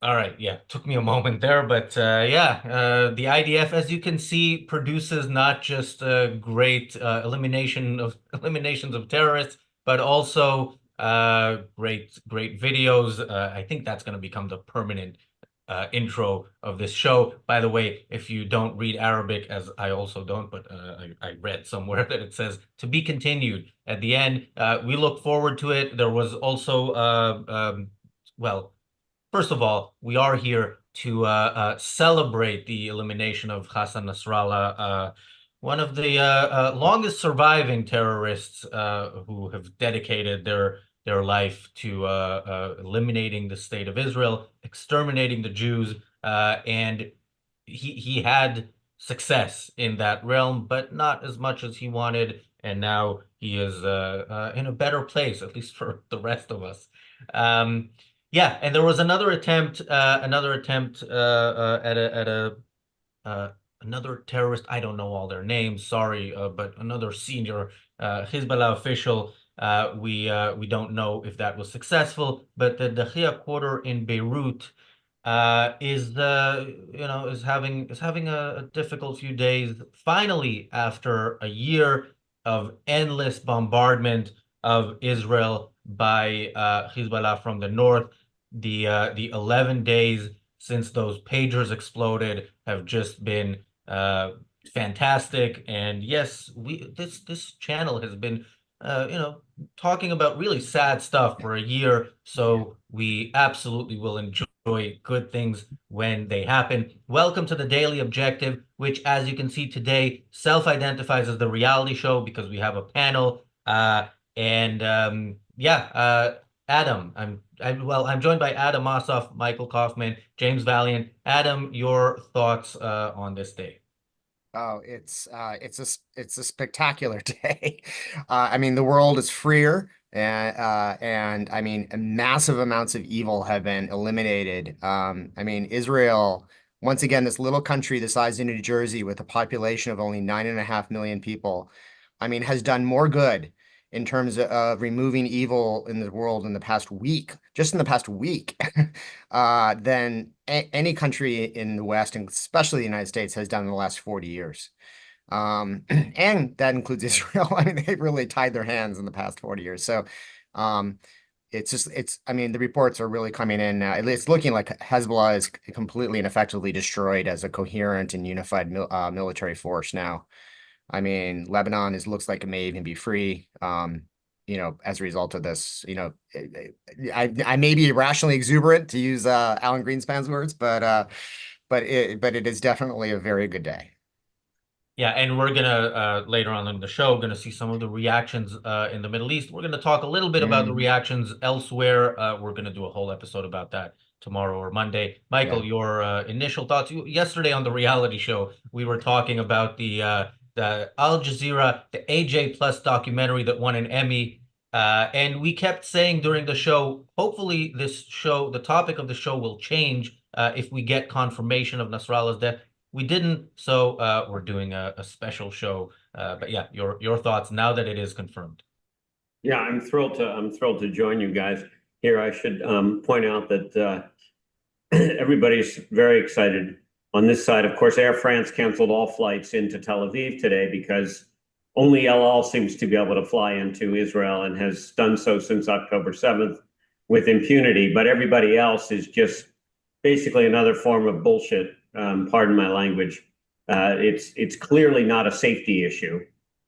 All right, yeah, took me a moment there, but yeah, the IDF, as you can see, produces not just great eliminations of terrorists, but also great videos. I think that's going to become the permanent intro of this show. By the way, if you don't read Arabic, as I also don't, but I read somewhere that it says to be continued at the end. We look forward to it. There was also well. First of all, we are here to celebrate the elimination of Hassan Nasrallah, one of the longest surviving terrorists who have dedicated their life to eliminating the state of Israel, exterminating the Jews, and he had success in that realm, but not as much as he wanted. And now he is in a better place, at least for the rest of us. Um, yeah, and there was another attempt at a uh, another terrorist. I don't know all their names, sorry, but another senior Hezbollah official. We don't know if that was successful, but the Dahia quarter in Beirut is is having a difficult few days. Finally, after a year of endless bombardment of Israel by Hezbollah from the north, the 11 days since those pagers exploded have just been fantastic. And yes, we this channel has been talking about really sad stuff for a year, so we absolutely will enjoy good things when they happen. Welcome to the Daily Objective, which, as you can see today, self-identifies as the reality show because we have a panel. And yeah, Adam, I'm joined by Adam Ossoff, Michael Kaufman, James Valiant. Adam, your thoughts on this day? Oh, it's a spectacular day. I mean, the world is freer, and I mean, massive amounts of evil have been eliminated. I mean, Israel, once again, this little country the size of New Jersey with a population of only 9.5 million people, I mean, has done more good in terms of removing evil in the world in the past week, just in the past week, than any country in the West, and especially the United States, has done in the last 40 years. And that includes Israel. I mean, they've really tied their hands in the past 40 years. So um, I mean, the reports are really coming in now. It's looking like Hezbollah is completely and effectively destroyed as a coherent and unified military force now. I mean, Lebanon looks like it may even be free. As a result of this, I may be irrationally exuberant to use Alan Greenspan's words, but it is definitely a very good day. Yeah, and we're gonna later on in the show gonna see some of the reactions in the Middle East. We're gonna talk a little bit about the Mhm. reactions elsewhere. We're gonna do a whole episode about that tomorrow or Monday. Michael, Yeah. your initial thoughts. Yesterday on the reality show, we were talking about the Al Jazeera, the AJ Plus documentary that won an Emmy. And we kept saying during the show, hopefully this show, the topic of the show will change if we get confirmation of Nasrallah's death. We didn't, so we're doing a special show. But yeah, your thoughts now that it is confirmed. Yeah, I'm thrilled to join you guys here. I should point out that everybody's very excited on this side. Of course, Air France canceled all flights into Tel Aviv today because only El Al seems to be able to fly into Israel and has done so since October 7th with impunity. But everybody else is just basically another form of bullshit. Pardon my language. It's clearly not a safety issue.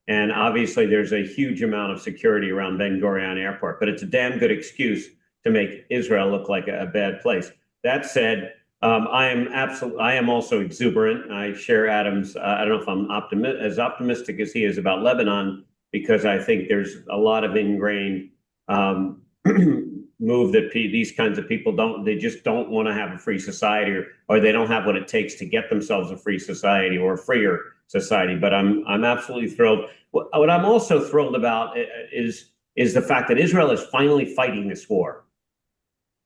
And obviously, there's a huge amount of security around Ben Gurion Airport, but it's a damn good excuse to make Israel look like a bad place. That said, I am also exuberant. I share Adam's. I don't know if I'm as optimistic as he is about Lebanon, because I think there's a lot of ingrained move that these kinds of people don't. They just don't want to have a free society, or they don't have what it takes to get themselves a free society or a freer society. But I'm absolutely thrilled. What I'm also thrilled about is the fact that Israel is finally fighting this war.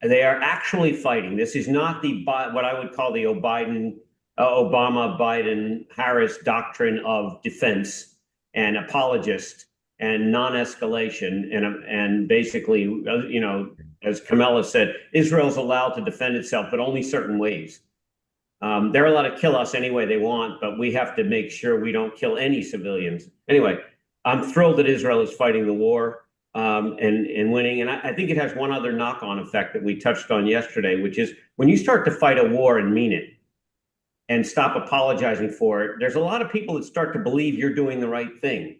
They are actually fighting. This is not what I would call the Obama, Biden, Harris doctrine of defense and apologist and non-escalation and basically as Kamala said, Israel's allowed to defend itself, but only certain ways. They're allowed to kill us any way they want, but we have to make sure we don't kill any civilians. Anyway, I'm thrilled that Israel is fighting the war and winning. And I think it has one other knock-on effect that we touched on yesterday, which is when you start to fight a war and mean it and stop apologizing for it, there's a lot of people that start to believe you're doing the right thing.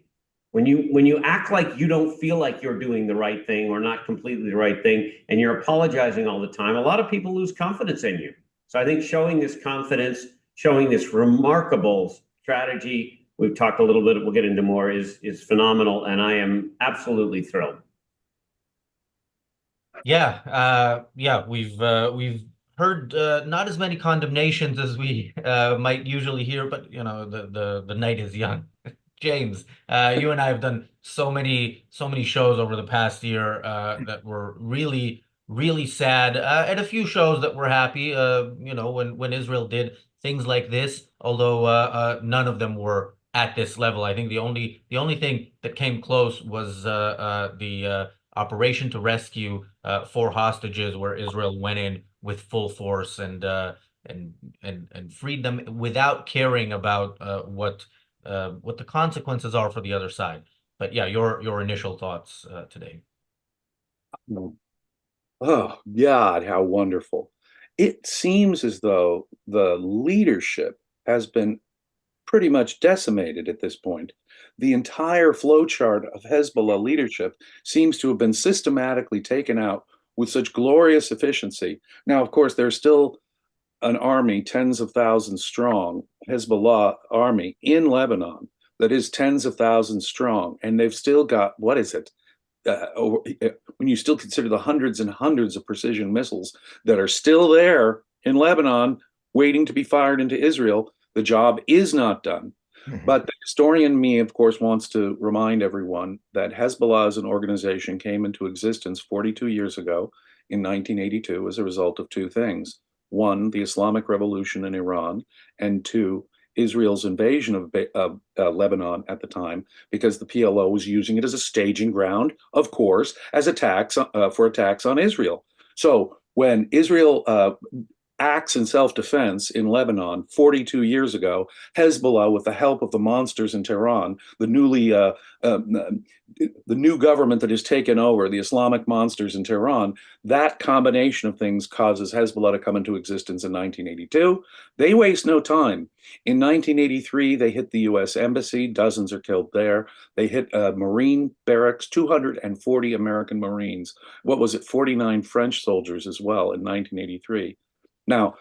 When you act like you don't feel like you're doing the right thing or not completely the right thing, and you're apologizing all the time, a lot of people lose confidence in you. So I think showing this confidence, showing this remarkable strategy, we've talked a little bit, we'll get into more, is phenomenal, and I am absolutely thrilled. Yeah, we've heard not as many condemnations as we might usually hear, but you know, the night is young. James, you and I have done so many shows over the past year that were really, really sad, and a few shows that were happy. You know, when Israel did things like this, although none of them were at this level. I think the only thing that came close was the operation to rescue 4 hostages, where Israel went in with full force and freed them without caring about what the consequences are for the other side. But yeah, your initial thoughts today. Oh, God, how wonderful. It seems as though the leadership has been pretty much decimated at this point. The entire flowchart of Hezbollah leadership seems to have been systematically taken out with such glorious efficiency. Now, of course, there's still an army, tens of thousands strong, Hezbollah army in Lebanon that is tens of thousands strong, and they've still got, what is it? When you still consider the hundreds and hundreds of precision missiles that are still there in Lebanon waiting to be fired into Israel, the job is not done. But the historian me, of course, wants to remind everyone that Hezbollah as an organization came into existence 42 years ago in 1982 as a result of 2 things. 1, the Islamic Revolution in Iran, and 2, Israel's invasion of Lebanon at the time, because the PLO was using it as a staging ground, of course, as attacks for attacks on Israel. So when Israel acts in self-defense in Lebanon 42 years ago, Hezbollah, with the help of the monsters in Tehran, the new government that has taken over, the Islamic monsters in Tehran, that combination of things causes Hezbollah to come into existence in 1982. They waste no time. In 1983, they hit the U.S. Embassy. Dozens are killed there. They hit Marine barracks, 240 American Marines. What was it, 49 French soldiers as well in 1983. Now,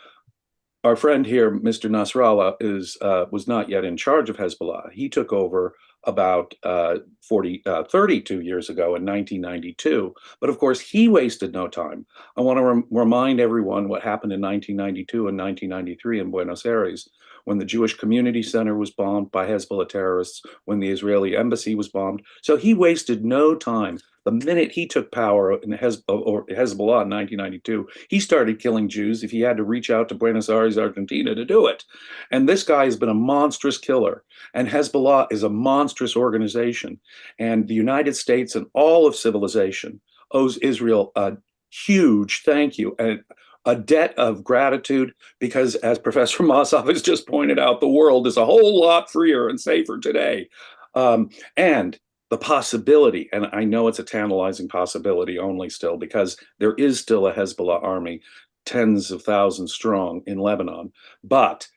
our friend here, Mr. Nasrallah, was not yet in charge of Hezbollah. He took over about 32 years ago in 1992. But of course, he wasted no time. I want to remind everyone what happened in 1992 and 1993 in Buenos Aires, when the Jewish Community Center was bombed by Hezbollah terrorists, when the Israeli embassy was bombed. So he wasted no time. The minute he took power in Hezbollah in 1992, he started killing Jews if he had to reach out to Buenos Aires, Argentina to do it. And this guy has been a monstrous killer. And Hezbollah is a monstrous organization. And the United States and all of civilization owes Israel a huge thank you and a debt of gratitude, because as Professor Mossoff has just pointed out, the world is a whole lot freer and safer today. And the possibility, and I know it's a tantalizing possibility only still, because there is still a Hezbollah army, tens of thousands strong in Lebanon. But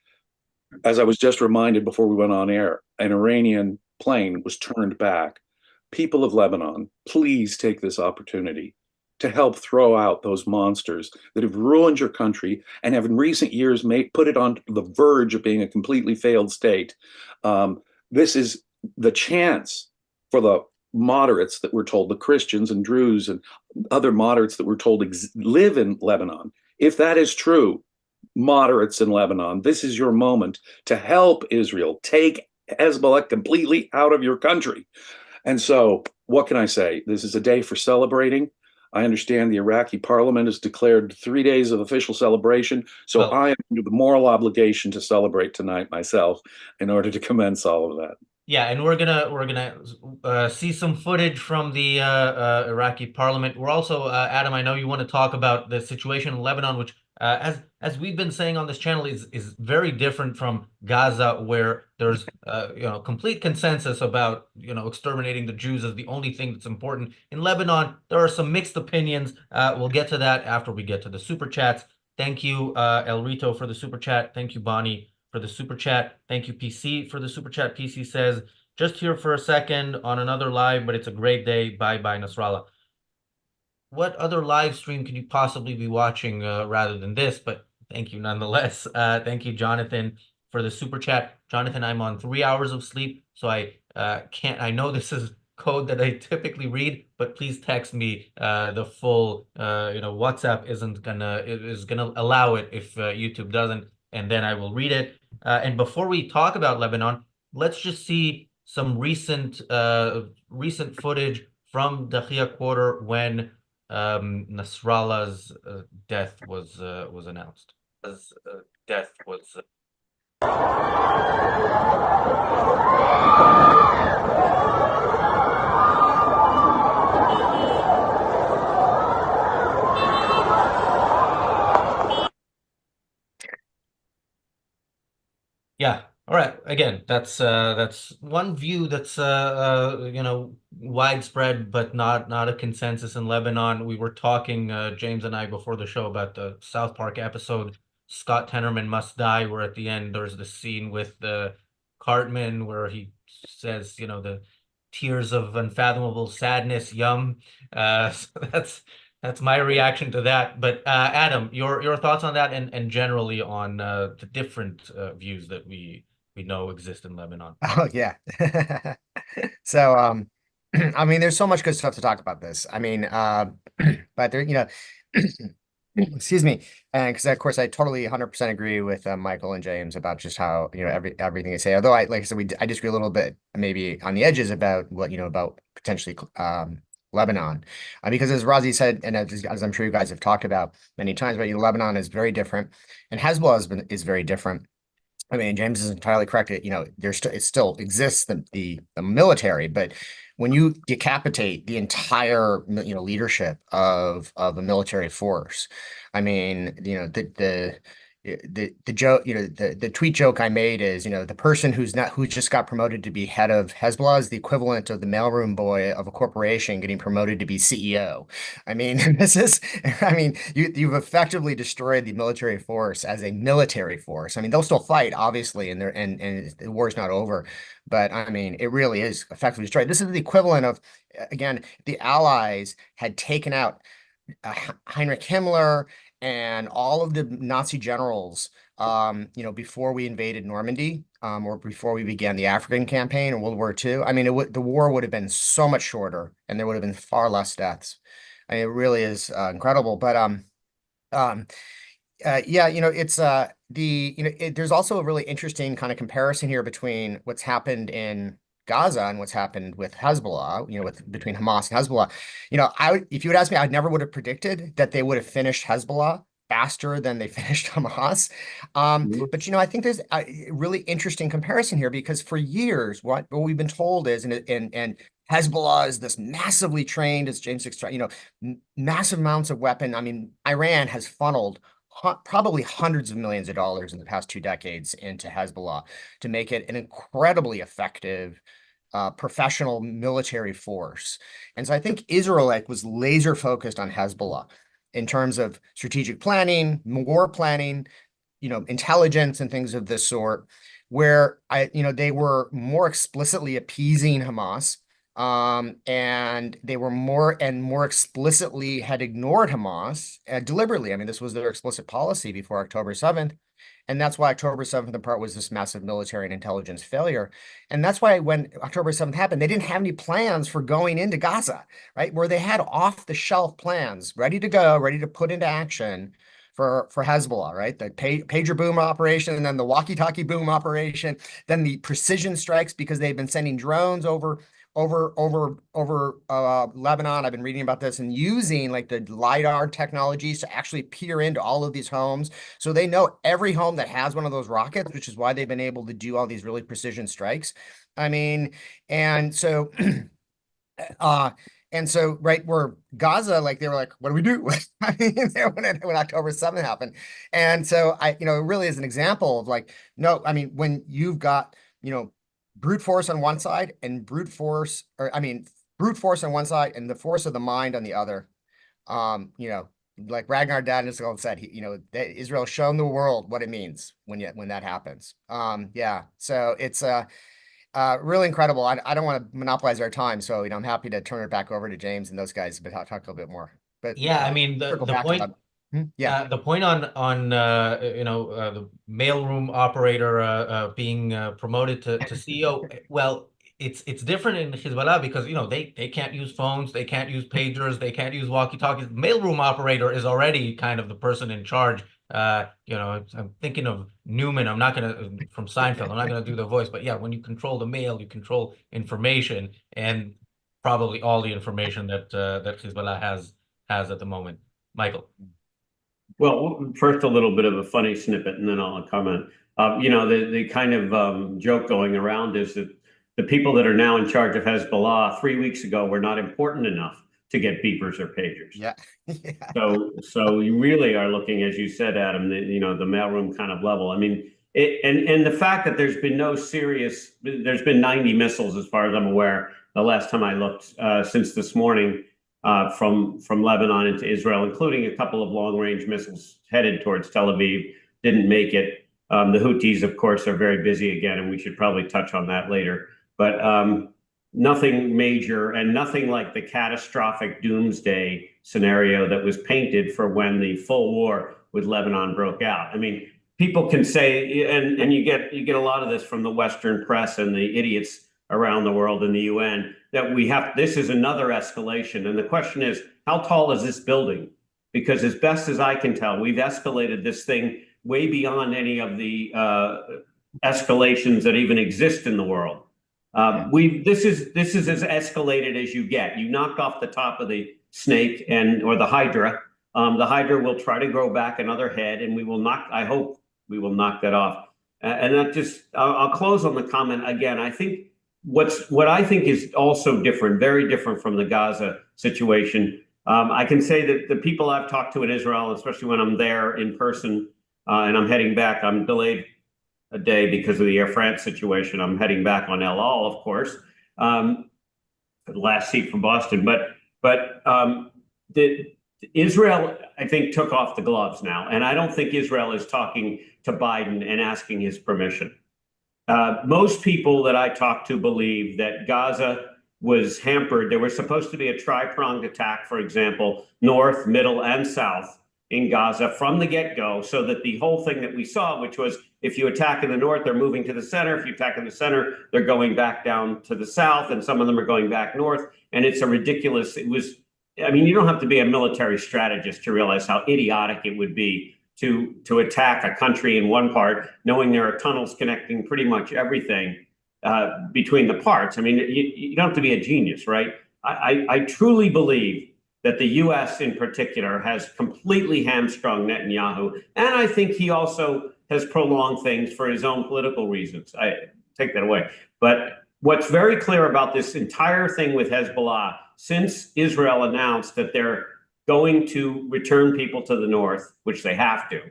as I was just reminded before we went on air, an Iranian plane was turned back. People of Lebanon, please take this opportunity to help throw out those monsters that have ruined your country and have in recent years put it on the verge of being a completely failed state. This is the chance for the moderates that we're told, the Christians and Druze and other moderates that we're told live in Lebanon. If that is true, moderates in Lebanon, this is your moment to help Israel take Hezbollah completely out of your country. And so what can I say? This is a day for celebrating. I understand the Iraqi parliament has declared 3 days of official celebration. So I am under the moral obligation to celebrate tonight myself in order to commence all of that. Yeah, and we're gonna see some footage from the Iraqi parliament. We're also, Adam, I know you want to talk about the situation in Lebanon, which, as we've been saying on this channel, is very different from Gaza, where there's complete consensus about exterminating the Jews as the only thing that's important. In Lebanon, there are some mixed opinions. We'll get to that after we get to the super chats. Thank you, El Rito, for the super chat. Thank you, Bonnie, for the super chat. Thank you, PC, for the super chat. PC says, just here for a second on another live, but it's a great day. Bye bye, Nasrallah. What other live stream could you possibly be watching rather than this? But thank you nonetheless. Thank you, Jonathan, for the super chat. Jonathan, I'm on 3 hours of sleep, so I can't. I know this is code that I typically read, but please text me the full. WhatsApp is gonna allow it if YouTube doesn't, and then I will read it. And before we talk about Lebanon, let's just see some recent footage from Dakhia quarter when Nasrallah's death was announced. Death was. Yeah. All right. Again, that's one view that's widespread, but not a consensus in Lebanon. We were talking, James and I, before the show about the South Park episode, Scott Tenorman Must Die, where at the end there's the scene with Cartman where he says, the tears of unfathomable sadness, yum. So that's my reaction to that. But Adam, your thoughts on that, and generally on the different views that we know exist in Lebanon. Oh yeah. So I mean, there's so much good stuff to talk about this. I mean, but there, excuse me, and because of course I totally 100% agree with Michael and James about just how everything they say. Although like I said, I disagree a little bit, maybe on the edges about what about potentially Lebanon, because as Razi said, and as I'm sure you guys have talked about many times, but Lebanon is very different, and Hezbollah is very different. I mean, James is entirely correct. It still exists, the military, but when you decapitate the entire leadership of a military force, I mean, the joke, the tweet joke I made is, the person who just got promoted to be head of Hezbollah is the equivalent of the mailroom boy of a corporation getting promoted to be CEO. I mean, you've effectively destroyed the military force as a military force. I mean, they'll still fight, obviously, and the war's not over, but I mean, it really is effectively destroyed. This is the equivalent of, again, the Allies had taken out Heinrich Himmler and all of the Nazi generals, before we invaded Normandy, or before we began the African campaign in World War II. I mean, the war would have been so much shorter, and there would have been far less deaths. I mean, it really is incredible. But yeah, it's there's also a really interesting kind of comparison here between what's happened in Gaza and what's happened with Hezbollah, between Hamas and Hezbollah. If you would ask me, I never would have predicted that they would have finished Hezbollah faster than they finished Hamas. But I think there's a really interesting comparison here, because for years, what we've been told is, and Hezbollah is this massively trained, as James explained, massive amounts of weapon. I mean, Iran has funneled probably hundreds of millions of dollars in the past 2 decades into Hezbollah to make it an incredibly effective professional military force. And so I think Israel was laser focused on Hezbollah in terms of strategic planning, war planning, intelligence and things of this sort, where they were more explicitly appeasing Hamas. And they were more explicitly had ignored Hamas deliberately. I mean, this was their explicit policy before October 7th. And that's why October 7th in part was this massive military and intelligence failure. And that's why when October 7th happened, they didn't have any plans for going into Gaza, right? Where they had off the shelf plans ready to go, ready to put into action for Hezbollah, right? The pager boom operation, and then the walkie-talkie boom operation, then the precision strikes, because they've been sending drones over over Lebanon. I've been reading about this and using like the LiDAR technologies to actually peer into all of these homes. So they know every home that has one of those rockets, which is why they've been able to do all these really precision strikes. I mean, and so right where Gaza, like they were like, what do we do? I mean, when October 7th happened. And so it really is an example of like, no, I mean, when you've got, brute force on one side and brute force on one side and the force of the mind on the other, like Ragnar Dadnisgold said, that Israel's shown the world what it means when that happens. So it's really incredible. I don't want to monopolize our time, so I'm happy to turn it back over to James and those guys, but talk a little bit more. But Yeah, I mean circle the back point. on The point on the mailroom operator being promoted to CEO, well, it's different in Hezbollah because they can't use phones, they can't use pagers, they can't use walkie-talkies. Mailroom operator is already kind of the person in charge. I'm thinking of Newman. I'm not gonna from Seinfeld. I'm not gonna do the voice, but yeah, when you control the mail, you control information and probably all the information that Hezbollah has at the moment. Michael. Well, first a little bit of a funny snippet, and then I'll comment. The kind of joke going around is that the people that are now in charge of Hezbollah 3 weeks ago were not important enough to get beepers or pagers. Yeah. So you really are looking, as you said, Adam, the mailroom kind of level. I mean, and the fact that there's been there's been 90 missiles, as far as I'm aware, the last time I looked, since this morning. From Lebanon into Israel, including a couple of long-range missiles headed towards Tel Aviv, didn't make it. The Houthis, of course, are very busy again, and we should probably touch on that later. But nothing major and nothing like the catastrophic doomsday scenario that was painted for when the full war with Lebanon broke out. I mean, people can say, and you get a lot of this from the Western press and the idiots around the world in the UN, that this is another escalation. And the question is, how tall is this building? Because as best as I can tell, we've escalated this thing way beyond any of the escalations that even exist in the world. This is as escalated as you get. You knocked off the top of the snake or the Hydra. The Hydra will try to grow back another head, and I hope we will knock that off. And I'll close on the comment again. I think what I think is also different, very different from the Gaza situation. I can say that the people I've talked to in Israel, especially when I'm there in person, and I'm heading back, I'm delayed a day because of the Air France situation. I'm heading back on El Al, of course, the last seat from Boston. But Israel, I think, took off the gloves now, and I don't think Israel is talking to Biden and asking his permission. Most people that I talk to believe that Gaza was hampered. There was supposed to be a tri-pronged attack, for example, north, middle, and south in Gaza from the get-go, so that the whole thing that we saw, which was if you attack in the north, they're moving to the center. If you attack in the center, they're going back down to the south, and some of them are going back north. And it's I mean, you don't have to be a military strategist to realize how idiotic it would be to attack a country in one part, knowing there are tunnels connecting pretty much everything between the parts. I mean, you don't have to be a genius, right? I truly believe that the U.S. in particular has completely hamstrung Netanyahu, and I think he also has prolonged things for his own political reasons. I take that away. But what's very clear about this entire thing with Hezbollah, since Israel announced that they're going to return people to the north, which they have to,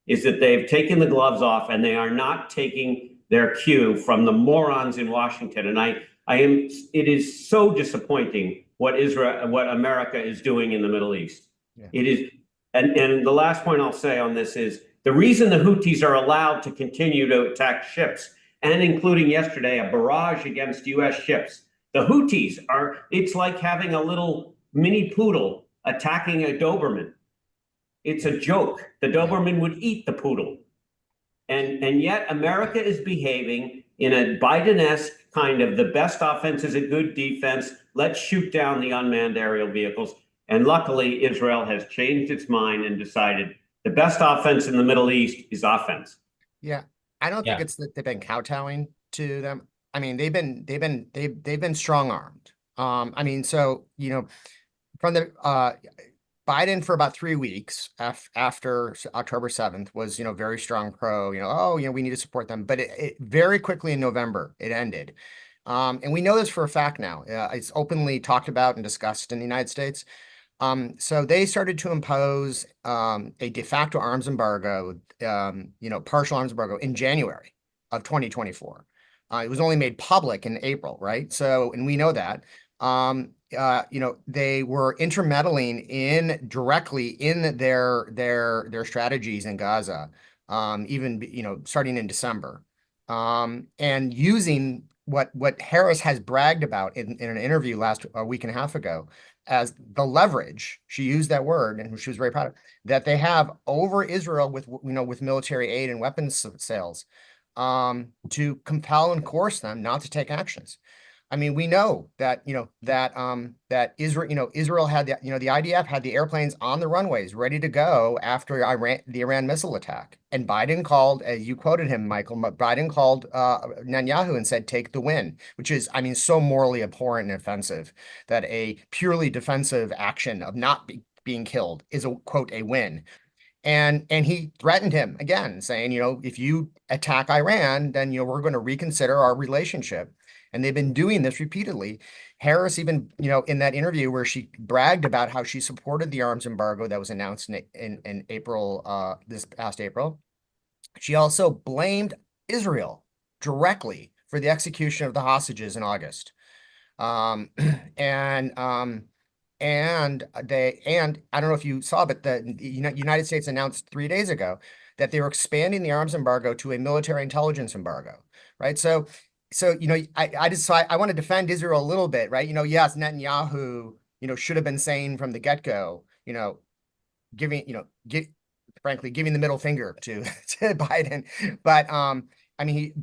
is that they've taken the gloves off and they are not taking their cue from the morons in Washington. And it is so disappointing what America is doing in the Middle East. Yeah. It is, and the last point I'll say on this is the reason the Houthis are allowed to continue to attack ships, and including yesterday, a barrage against US ships. The Houthis it's like having a little mini poodle attacking a Doberman. It's a joke. The Doberman would eat the poodle. And yet America is behaving in a Biden-esque kind of the best offense is a good defense. Let's shoot down the unmanned aerial vehicles. And luckily, Israel has changed its mind and decided the best offense in the Middle East is offense. Yeah. I don't think it's that they've been kowtowing to them. I mean, they've been strong armed. I mean, so from the Biden for about 3 weeks after October 7th was, very strong pro, oh, we need to support them. But it very quickly in November, it ended. And we know this for a fact now. It's openly talked about and discussed in the United States. So they started to impose a de facto arms embargo, partial arms embargo in January of 2024. It was only made public in April, right? So, and we know that. They were intermeddling directly in their strategies in Gaza, even starting in December, and using what Harris has bragged about in an interview a week and a half ago as the leverage. She used that word, and she was very proud of that they have over Israel with military aid and weapons sales, to compel and coerce them not to take actions. I mean, we know that that Israel had the IDF had the airplanes on the runways ready to go after the Iran missile attack, and Biden called, as you quoted him, Michael. Biden called Netanyahu and said, "Take the win," which is, I mean, so morally abhorrent and offensive that a purely defensive action of not being killed is a quote a win. And he threatened him again, saying, if you attack Iran, then we're going to reconsider our relationship. And they've been doing this repeatedly. Harris even, in that interview where she bragged about how she supported the arms embargo that was announced in April, this past April, she also blamed Israel directly for the execution of the hostages in August. And I don't know if you saw, but the United States announced 3 days ago that they were expanding the arms embargo to a military intelligence embargo, right? So I want to defend Israel a little bit, right? Yes, Netanyahu, should have been saying from the get-go, frankly, giving the middle finger to Biden. But I mean,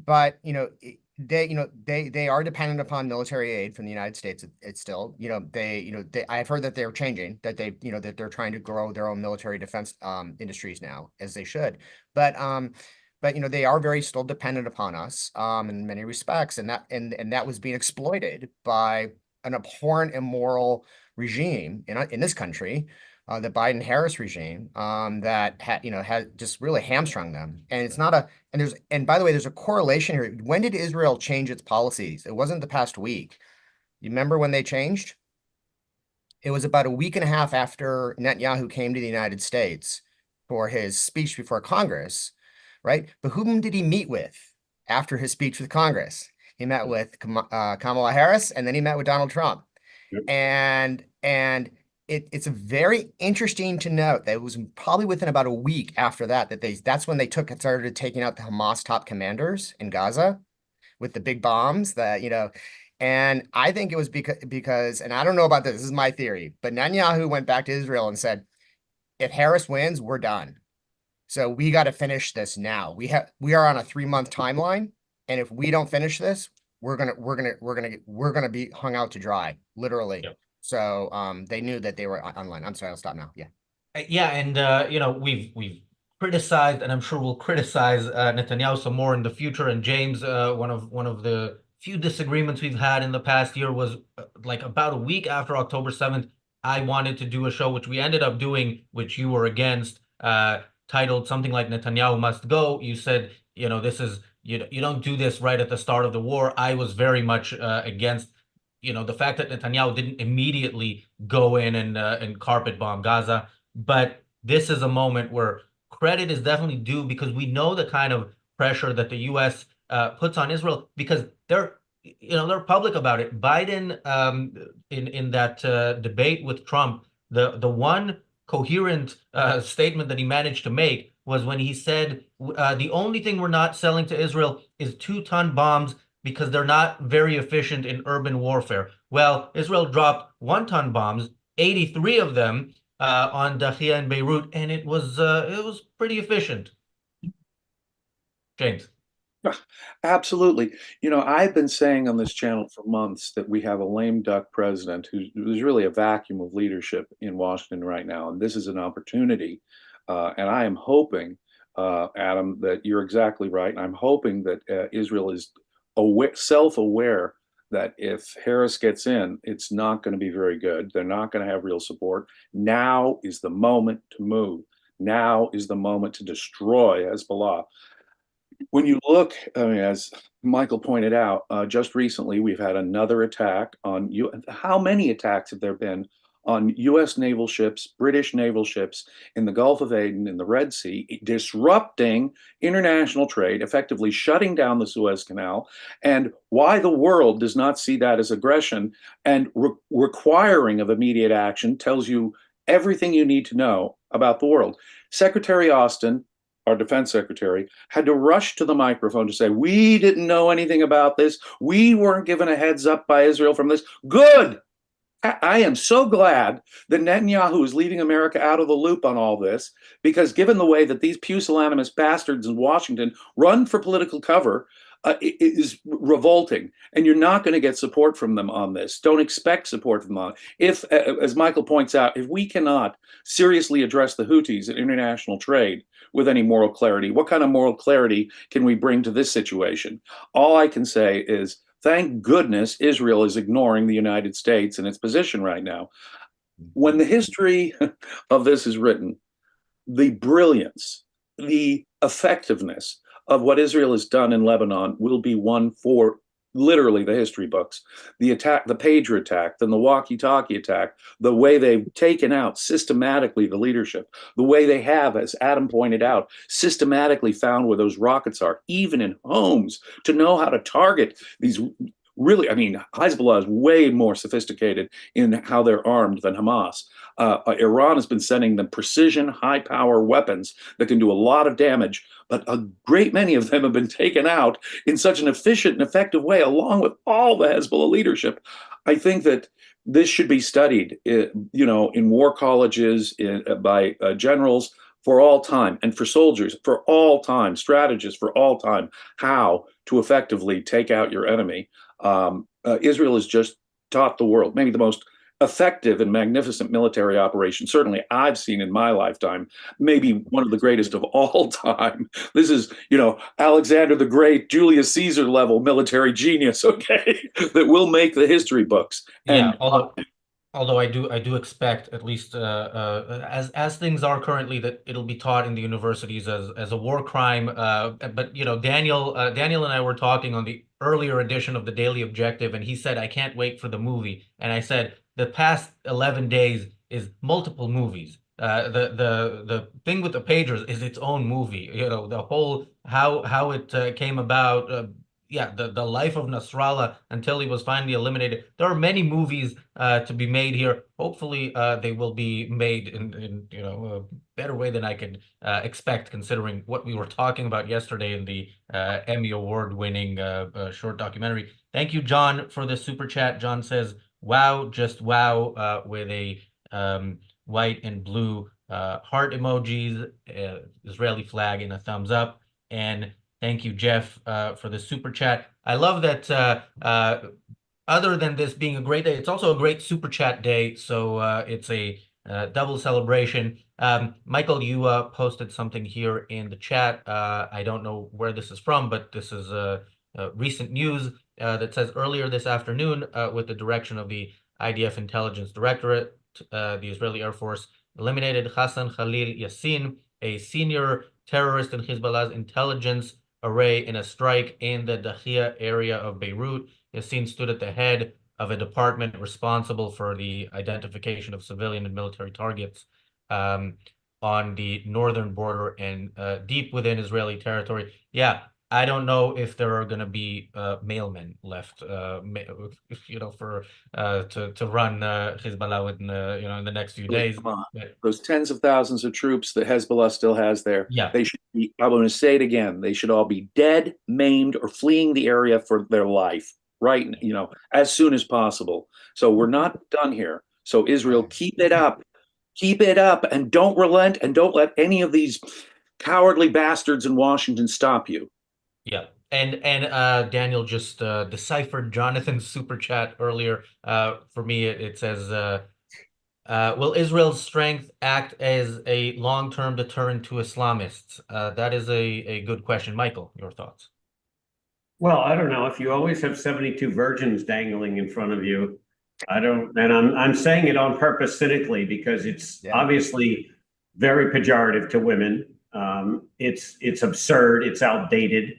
they are dependent upon military aid from the United States. It's still, I've heard that they're changing, that that they're trying to grow their own military defense industries now, as they should. But they are very still dependent upon us in many respects, and that was being exploited by an abhorrent, immoral regime in this country, the Biden-Harris regime, that has just really hamstrung them. And it's not and by the way, there's a correlation here. When did Israel change its policies? It wasn't the past week. You remember when they changed? It was about a week and a half after Netanyahu came to the United States for his speech before Congress, right? But whom did he meet with after his speech with Congress? He met with Kamala Harris, and then he met with Donald Trump. Yep. And it's very interesting to note that it was probably within about a week after that's when they started taking out the Hamas top commanders in Gaza with the big bombs and I think it was because, and I don't know about this is my theory, but Netanyahu went back to Israel and said, if Harris wins, we're done. So we got to finish this now. We are on a 3-month timeline, and if we don't finish this, we're gonna be hung out to dry, literally. Yep. So they knew that they were online. I'm sorry, I'll stop now. Yeah. Yeah, and we've criticized, and I'm sure we'll criticize Netanyahu some more in the future. And James, one of the few disagreements we've had in the past year was like about a week after October 7th, I wanted to do a show, which we ended up doing, which you were against, titled something like Netanyahu Must Go. You said, this is, you don't do this right at the start of the war. I was very much against, the fact that Netanyahu didn't immediately go in and carpet bomb Gaza. But this is a moment where credit is definitely due, because we know the kind of pressure that the U.S. Puts on Israel, because they're public about it. Biden, in that debate with Trump, the one coherent statement that he managed to make was when he said, the only thing we're not selling to Israel is 2-ton bombs because they're not very efficient in urban warfare. Well, Israel dropped 1-ton bombs, 83 of them on Dahia and Beirut, and it was pretty efficient. James. Absolutely. I've been saying on this channel for months that we have a lame duck president who's really a vacuum of leadership in Washington right now. And this is an opportunity. And I am hoping, Adam, that you're exactly right. I'm hoping that Israel is self-aware that if Harris gets in, it's not going to be very good. They're not going to have real support. Now is the moment to move. Now is the moment to destroy Hezbollah. When you look, I mean, as Michael pointed out, just recently we've had another attack on you. How many attacks have there been on U.S. naval ships, British naval ships in the Gulf of Aden, in the Red Sea, disrupting international trade, effectively shutting down the Suez Canal, and why the world does not see that as aggression and requiring of immediate action tells you everything you need to know about the world. Secretary Austin, our defense secretary, had to rush to the microphone to say, we didn't know anything about this. We weren't given a heads up by Israel from this. Good. I am so glad that Netanyahu is leaving America out of the loop on all this, because given the way that these pusillanimous bastards in Washington run for political cover, it is revolting. And you're not going to get support from them on this. Don't expect support from them. If, as Michael points out, if we cannot seriously address the Houthis in international trade with any moral clarity, what kind of moral clarity can we bring to this situation? All I can say is, thank goodness Israel is ignoring the United States and its position right now. When the history of this is written, the brilliance, the effectiveness of what Israel has done in Lebanon will be one for literally the history books. The attack, the pager attack, then the walkie-talkie attack, the way they've taken out systematically the leadership, the way they have, as Adam pointed out, systematically found where those rockets are, even in homes, to know how to target these. Really, I mean, Hezbollah is way more sophisticated in how they're armed than Hamas. Iran has been sending them precision, high-power weapons that can do a lot of damage, but a great many of them have been taken out in such an efficient and effective way, along with all the Hezbollah leadership. I think that this should be studied, in war colleges, by generals for all time, and for soldiers for all time, strategists for all time, how to effectively take out your enemy. Israel has just taught the world, maybe the most effective and magnificent military operation certainly I've seen in my lifetime, maybe one of the greatest of all time. This is, Alexander the Great, Julius Caesar level military genius, okay, that will make the history books. Yeah, And although I do expect, at least as things are currently, that it'll be taught in the universities as a war crime. But Daniel and I were talking on the earlier edition of the Daily Objective, and he said, I can't wait for the movie. And I said, the past 11 days is multiple movies. The thing with the pagers is its own movie. The whole how it came about. Yeah, the life of Nasrallah until he was finally eliminated. There are many movies to be made here. Hopefully, they will be made in a better way than I could expect, considering what we were talking about yesterday in the Emmy Award-winning short documentary. Thank you, John, for the super chat. John says, "Wow, just wow," with a white and blue heart emojis, Israeli flag, and a thumbs up. And thank you, Jeff, for the super chat. I love that other than this being a great day, it's also a great super chat day. So it's a double celebration. Michael, you posted something here in the chat. I don't know where this is from, but this is recent news that says earlier this afternoon, with the direction of the IDF Intelligence Directorate, the Israeli Air Force eliminated Hassan Khalil Yassin, a senior terrorist in Hezbollah's intelligence array, in a strike in the Dahia area of Beirut. Yassin stood at the head of a department responsible for the identification of civilian and military targets on the northern border and deep within Israeli territory. Yeah, I don't know if there are going to be mailmen left, for to run Hezbollah in the next few days. Come on. Those tens of thousands of troops that Hezbollah still has there, Yeah, they should be, I'm going to say it again, they should all be dead, maimed, or fleeing the area for their life, right? As soon as possible. So we're not done here. So Israel, keep it up, and don't relent, and don't let any of these cowardly bastards in Washington stop you. Yeah. And Daniel just deciphered Jonathan's super chat earlier. For me, it says, will Israel's strength act as a long-term deterrent to Islamists? That is a good question. Michael, your thoughts? Well, I don't know. If you always have 72 virgins dangling in front of you, I don't, and I'm saying it on purpose cynically because it's Yeah. obviously very pejorative to women. It's absurd. It's outdated.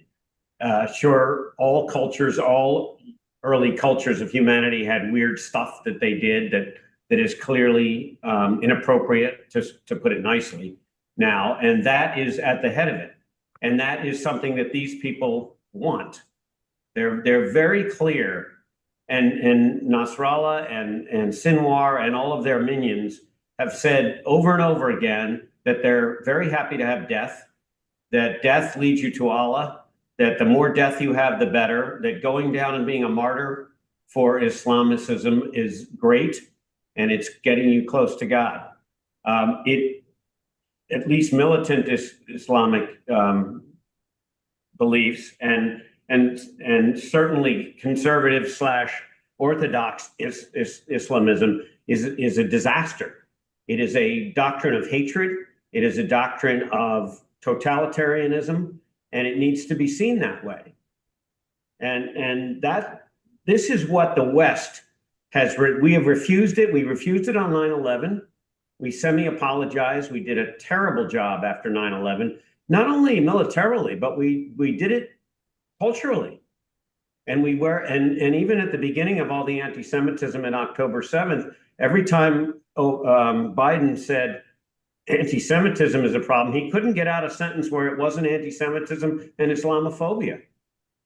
Sure, all cultures, all early cultures of humanity had weird stuff that they did that is clearly inappropriate, to put it nicely, now, and that is at the head of it, and that is something that these people want. They're very clear, and Nasrallah and Sinwar and all of their minions have said over and over again that they're very happy to have death, that death leads you to Allah, that the more death you have, the better, that going down and being a martyr for Islamicism is great, and it's getting you close to God. At least militant Islamic beliefs and certainly conservative slash orthodox Islamism is a disaster. It is a doctrine of hatred. It is a doctrine of totalitarianism, and it needs to be seen that way. And that this is what the West has. We have refused it. We refused it on 9/11. We semi-apologized. We did a terrible job after 9/11, not only militarily, but we did it culturally. And we were, and even at the beginning of all the anti-Semitism in October 7th, every time Biden said anti-Semitism is a problem, he couldn't get out a sentence where it wasn't anti-Semitism and Islamophobia.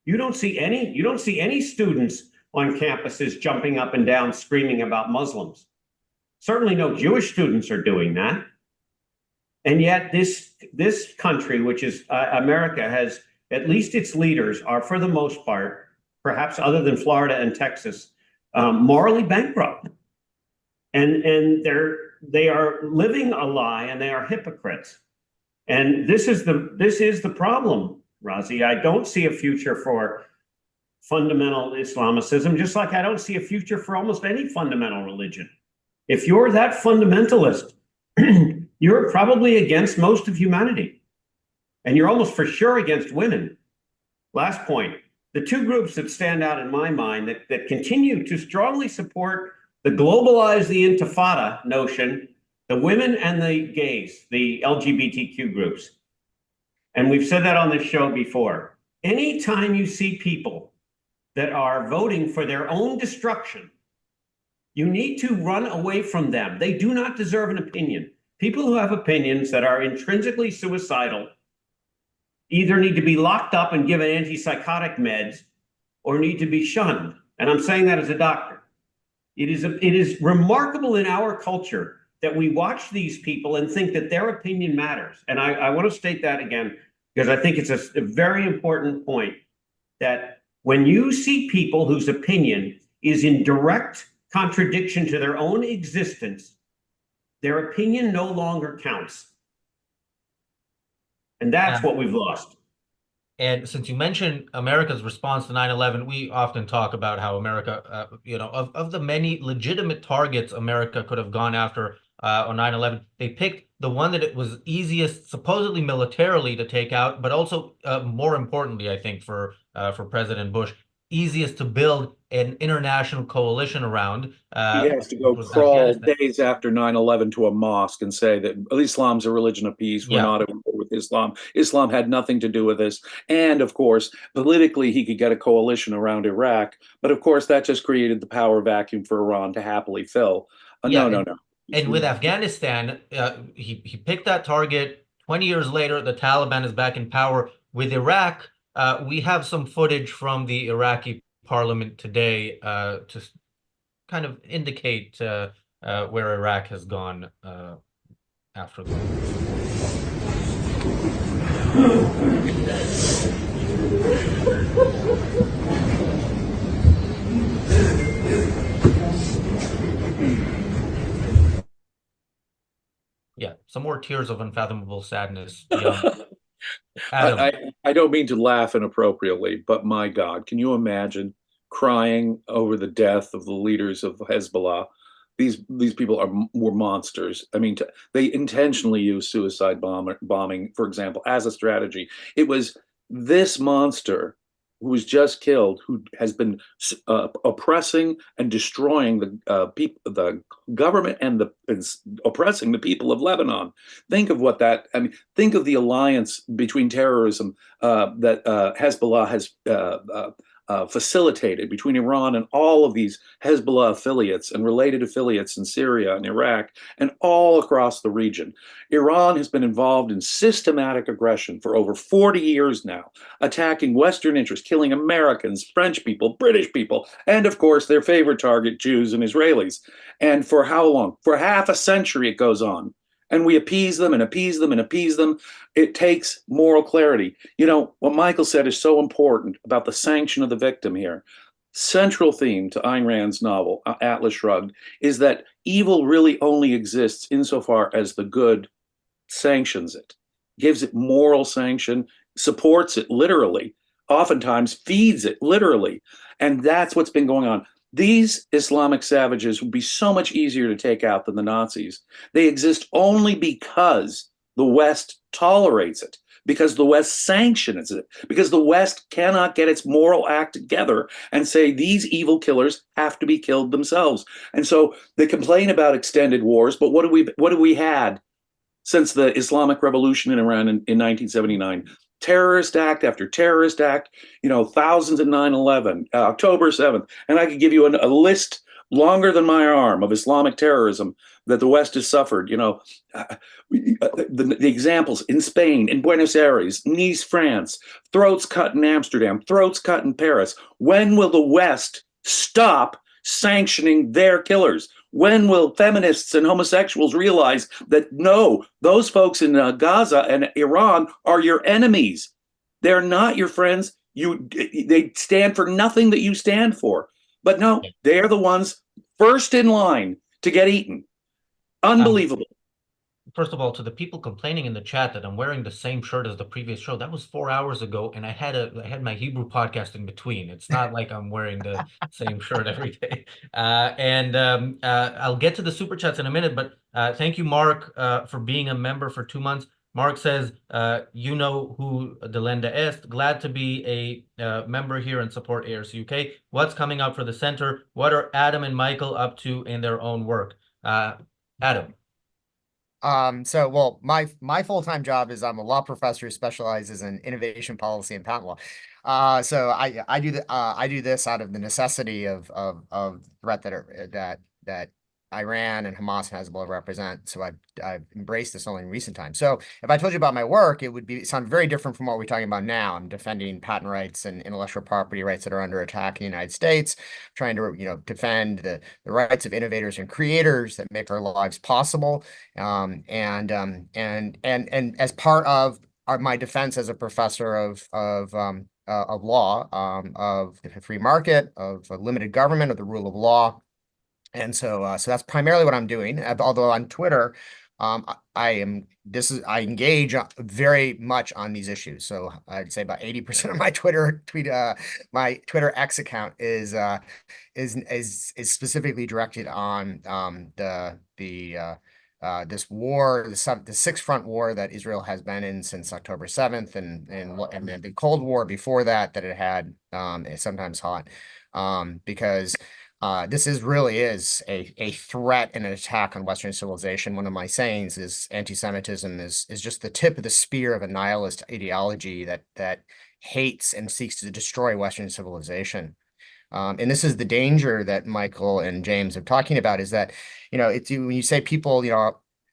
You don't see any students on campuses jumping up and down screaming about Muslims. Certainly no Jewish students are doing that. And yet this country, which is America, has, at least its leaders are, for the most part, perhaps other than Florida and Texas, morally bankrupt. And they are living a lie, and they are hypocrites. And this is the problem, Razi. I don't see a future for fundamental Islamicism, just like I don't see a future for almost any fundamental religion. If you're that fundamentalist, you're probably against most of humanity. And you're almost for sure against women. Last point, the two groups that stand out in my mind that continue to strongly support the globalize the intifada notion, the women and the gays, the LGBTQ groups. And we've said that on this show before. Anytime you see people that are voting for their own destruction, you need to run away from them. They do not deserve an opinion. People who have opinions that are intrinsically suicidal either need to be locked up and given antipsychotic meds or need to be shunned. And I'm saying that as a doctor. It is remarkable in our culture that we watch these people and think that their opinion matters. And I want to state that again, because I think it's a very important point, that when you see people whose opinion is in direct contradiction to their own existence, their opinion no longer counts. And that's what we've lost. And since you mentioned America's response to 9/11, we often talk about how America, of the many legitimate targets America could have gone after on 9/11, they picked the one that it was easiest, supposedly militarily, to take out, but also, more importantly, I think, for President Bush, easiest to build an international coalition around. He has to go crawl days after 9/11 to a mosque and say that Islam's a religion of peace. We're not at war with Islam. Islam had nothing to do with this. And of course, politically, he could get a coalition around Iraq. But of course, that just created the power vacuum for Iran to happily fill. No. And with Afghanistan, he picked that target. 20 years later, the Taliban is back in power. With Iraq, we have some footage from the Iraqi parliament today to kind of indicate where Iraq has gone after the some more tears of unfathomable sadness. I don't mean to laugh inappropriately, but my God, can you imagine crying over the death of the leaders of Hezbollah? These people were monsters. I mean, they intentionally used suicide bombing, for example, as a strategy. It was this monster who was just killed, who has been oppressing and destroying the government and oppressing the people of Lebanon. Think of what that. I mean, think of the alliance between terrorism that Hezbollah has facilitated between Iran and all of these Hezbollah affiliates and related affiliates in Syria and Iraq and all across the region. Iran has been involved in systematic aggression for over 40 years now, attacking Western interests, killing Americans, French people, British people, and of course their favorite target, Jews and Israelis. And for how long? For half a century it goes on. And we appease them and appease them and appease them. It takes moral clarity. You know, what Michael said is so important about the sanction of the victim here. Central theme to Ayn Rand's novel, Atlas Shrugged, is that evil really only exists insofar as the good sanctions it, gives it moral sanction, supports it literally, oftentimes feeds it literally. And that's what's been going on. These Islamic savages would be so much easier to take out than the Nazis. They exist only because the West tolerates it, because the West sanctions it, because the West cannot get its moral act together and say these evil killers have to be killed themselves. And so they complain about extended wars, but what have we had since the Islamic Revolution in Iran in 1979? Terrorist act after terrorist act, you know, thousands at 9/11, October 7th. And I could give you a list longer than my arm of Islamic terrorism that the West has suffered. You know, the examples in Spain, in Buenos Aires, Nice, France, throats cut in Amsterdam, throats cut in Paris. When will the West stop sanctioning their killers? When will feminists and homosexuals realize that no, those folks in Gaza and Iran are your enemies? They're not your friends. They stand for nothing that you stand for. But no, they're the ones first in line to get eaten. Unbelievable. First of all, to the people complaining in the chat that I'm wearing the same shirt as the previous show, that was 4 hours ago, and I had my Hebrew podcast in between. It's not like I'm wearing the same shirt every day. I'll get to the super chats in a minute, but thank you, Mark, for being a member for 2 months. Mark says, you know who Delenda est. Glad to be a member here and support ARCUK. What's coming up for the center? What are Adam and Michael up to in their own work? Adam. Well, my full-time job is I'm a law professor who specializes in innovation policy and patent law. So I do this out of the necessity of threat that Iran and Hamas and Hezbollah represent. So I've embraced this only in recent times. So if I told you about my work, it would sound very different from what we're talking about now. I'm defending patent rights and intellectual property rights that are under attack in the United States, trying to defend the rights of innovators and creators that make our lives possible. And as part of my defense as a professor of law, of the free market, of limited government, of the rule of law. And so that's primarily what I'm doing. Although on Twitter, I engage very much on these issues. So I'd say about 80% of my Twitter X account is specifically directed on this war, the sixth front war that Israel has been in since October 7th, and then the Cold War before that it had, sometimes hot, because this really is a threat and an attack on Western civilization. One of my sayings is anti-Semitism is just the tip of the spear of a nihilist ideology that hates and seeks to destroy Western civilization. And this is the danger that Michael and James are talking about, is that, when you say people,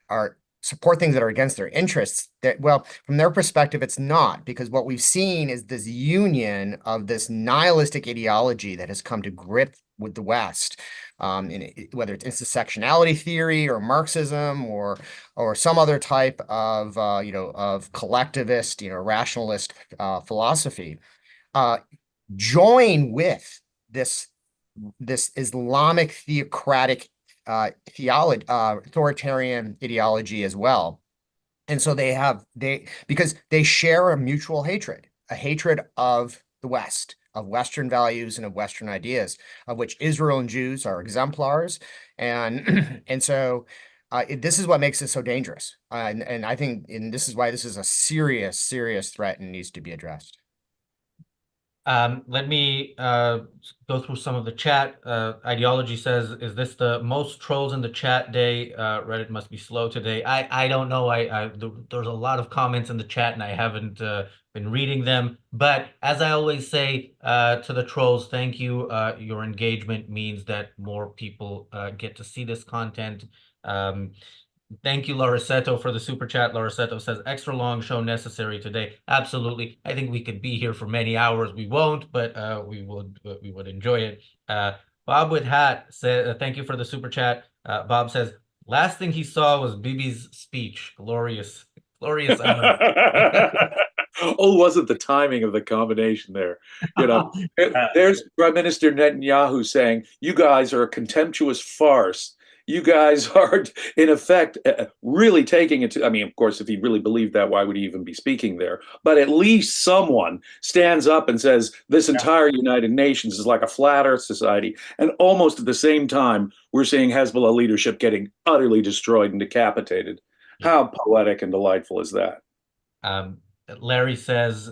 are support things that are against their interests, well, from their perspective, it's not, because what we've seen is this union of this nihilistic ideology that has come to grip with the West, whether it's intersectionality theory or Marxism or some other type of of collectivist, rationalist philosophy, join with this Islamic theocratic theology, authoritarian ideology as well. And so because they share a mutual hatred, a hatred of the West, of Western values and of Western ideas, of which Israel and Jews are exemplars. And so this is what makes it so dangerous. And I think this is why this is a serious, serious threat and needs to be addressed. Let me go through some of the chat. Ideology says, "Is this the most trolls in the chat day? Reddit must be slow today." I don't know. There's a lot of comments in the chat, and I haven't been reading them. But as I always say to the trolls, thank you. Your engagement means that more people get to see this content. Thank you, Lorisetto, for the super chat. Lorisetto says, extra long show necessary today. Absolutely. I think we could be here for many hours. We won't, but we would enjoy it. Bob with hat says, thank you for the super chat. Bob says, last thing he saw was Bibi's speech. Glorious hour. Oh, wasn't the timing of the combination there? You know, there's Prime Minister Netanyahu saying, "You guys are a contemptuous farce. You guys are, in effect, really taking it to." I mean, of course, if he really believed that, why would he even be speaking there? But at least someone stands up and says, "This entire United Nations is like a flat Earth society." And almost at the same time, we're seeing Hezbollah leadership getting utterly destroyed and decapitated. Yeah. How poetic and delightful is that? Larry says,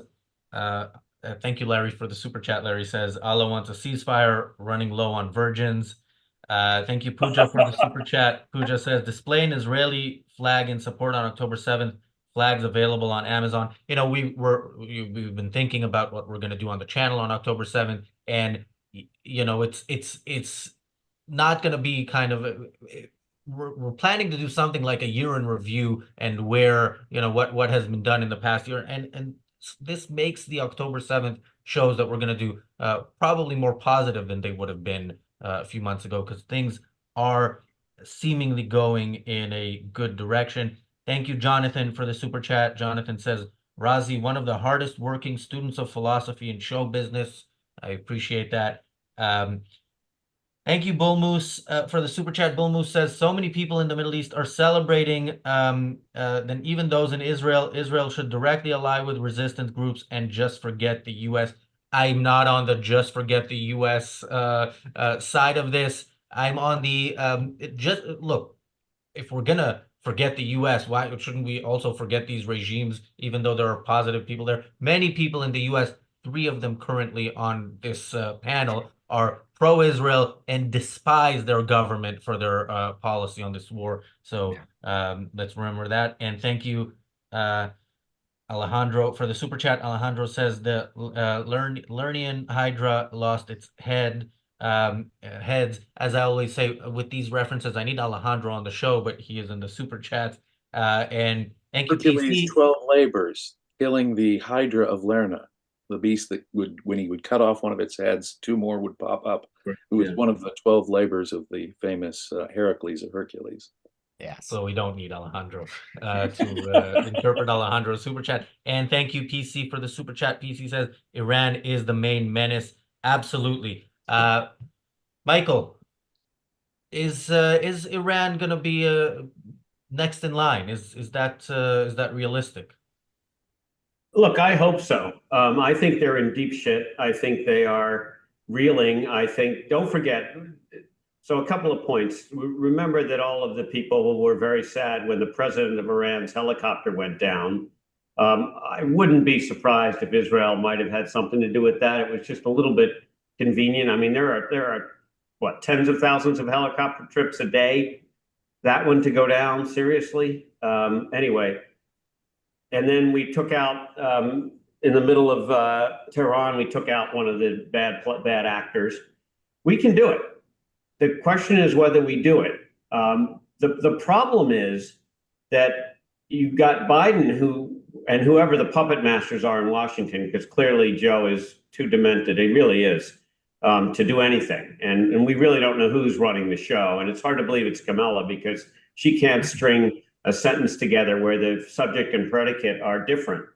thank you, Larry, for the super chat. Larry says, Allah wants a ceasefire, running low on virgins. Thank you, Pooja, for the super chat. Pooja says, display an Israeli flag in support on October 7th. Flags available on Amazon. You know, we've been thinking about what we're going to do on the channel on October 7th, and you know, it's not going to be kind of. We're planning to do something like a year in review and where, you know, what has been done in the past year, and this makes the October 7th shows that we're going to do probably more positive than they would have been a few months ago, because things are seemingly going in a good direction. Thank you, Jonathan, for the super chat. Jonathan says, Razi, one of the hardest working students of philosophy and show business. I appreciate that. Thank you, Bull Moose, for the super chat. Bull Moose says, so many people in the Middle East are celebrating than even those in Israel. Israel should directly ally with resistance groups and just forget the U.S. I'm not on the just forget the U.S. Side of this. I'm on the just look, if we're going to forget the U.S., why shouldn't we also forget these regimes, even though there are positive people there? Many people in the U.S., 3 of them currently on this panel, are pro-Israel and despise their government for their policy on this war. So let's remember that. And thank you, Alejandro, for the super chat. Alejandro says the Lernian Hydra lost its heads. As I always say with these references, I need Alejandro on the show, but he is in the super chat. And thank you, Hercules' PC. 12 labors, killing the Hydra of Lerna, the beast that would, when he would cut off one of its heads, 2 more would pop up. It was one of the 12 labors of the famous Heracles of Hercules. Yeah, so we don't need Alejandro to interpret Alejandro's super chat. And thank you, PC, for the super chat. PC says Iran is the main menace. Absolutely. Michael, is Iran going to be next in line? Is that realistic? Look, I hope so. I think they're in deep shit. I think they are reeling. I think, don't forget, so a couple of points. Remember that all of the people were very sad when the president of Iran's helicopter went down. I wouldn't be surprised if Israel might have had something to do with that. It was just a little bit convenient. I mean, there are what, tens of thousands of helicopter trips a day. That one to go down, seriously? Anyway. And then we took out, in the middle of Tehran, we took out one of the bad actors. We can do it. The question is whether we do it. The problem is that you've got Biden and whoever the puppet masters are in Washington, because clearly Joe is too demented, he really is, to do anything. And we really don't know who's running the show. And it's hard to believe it's Kamala, because she can't string a sentence together where the subject and predicate are different.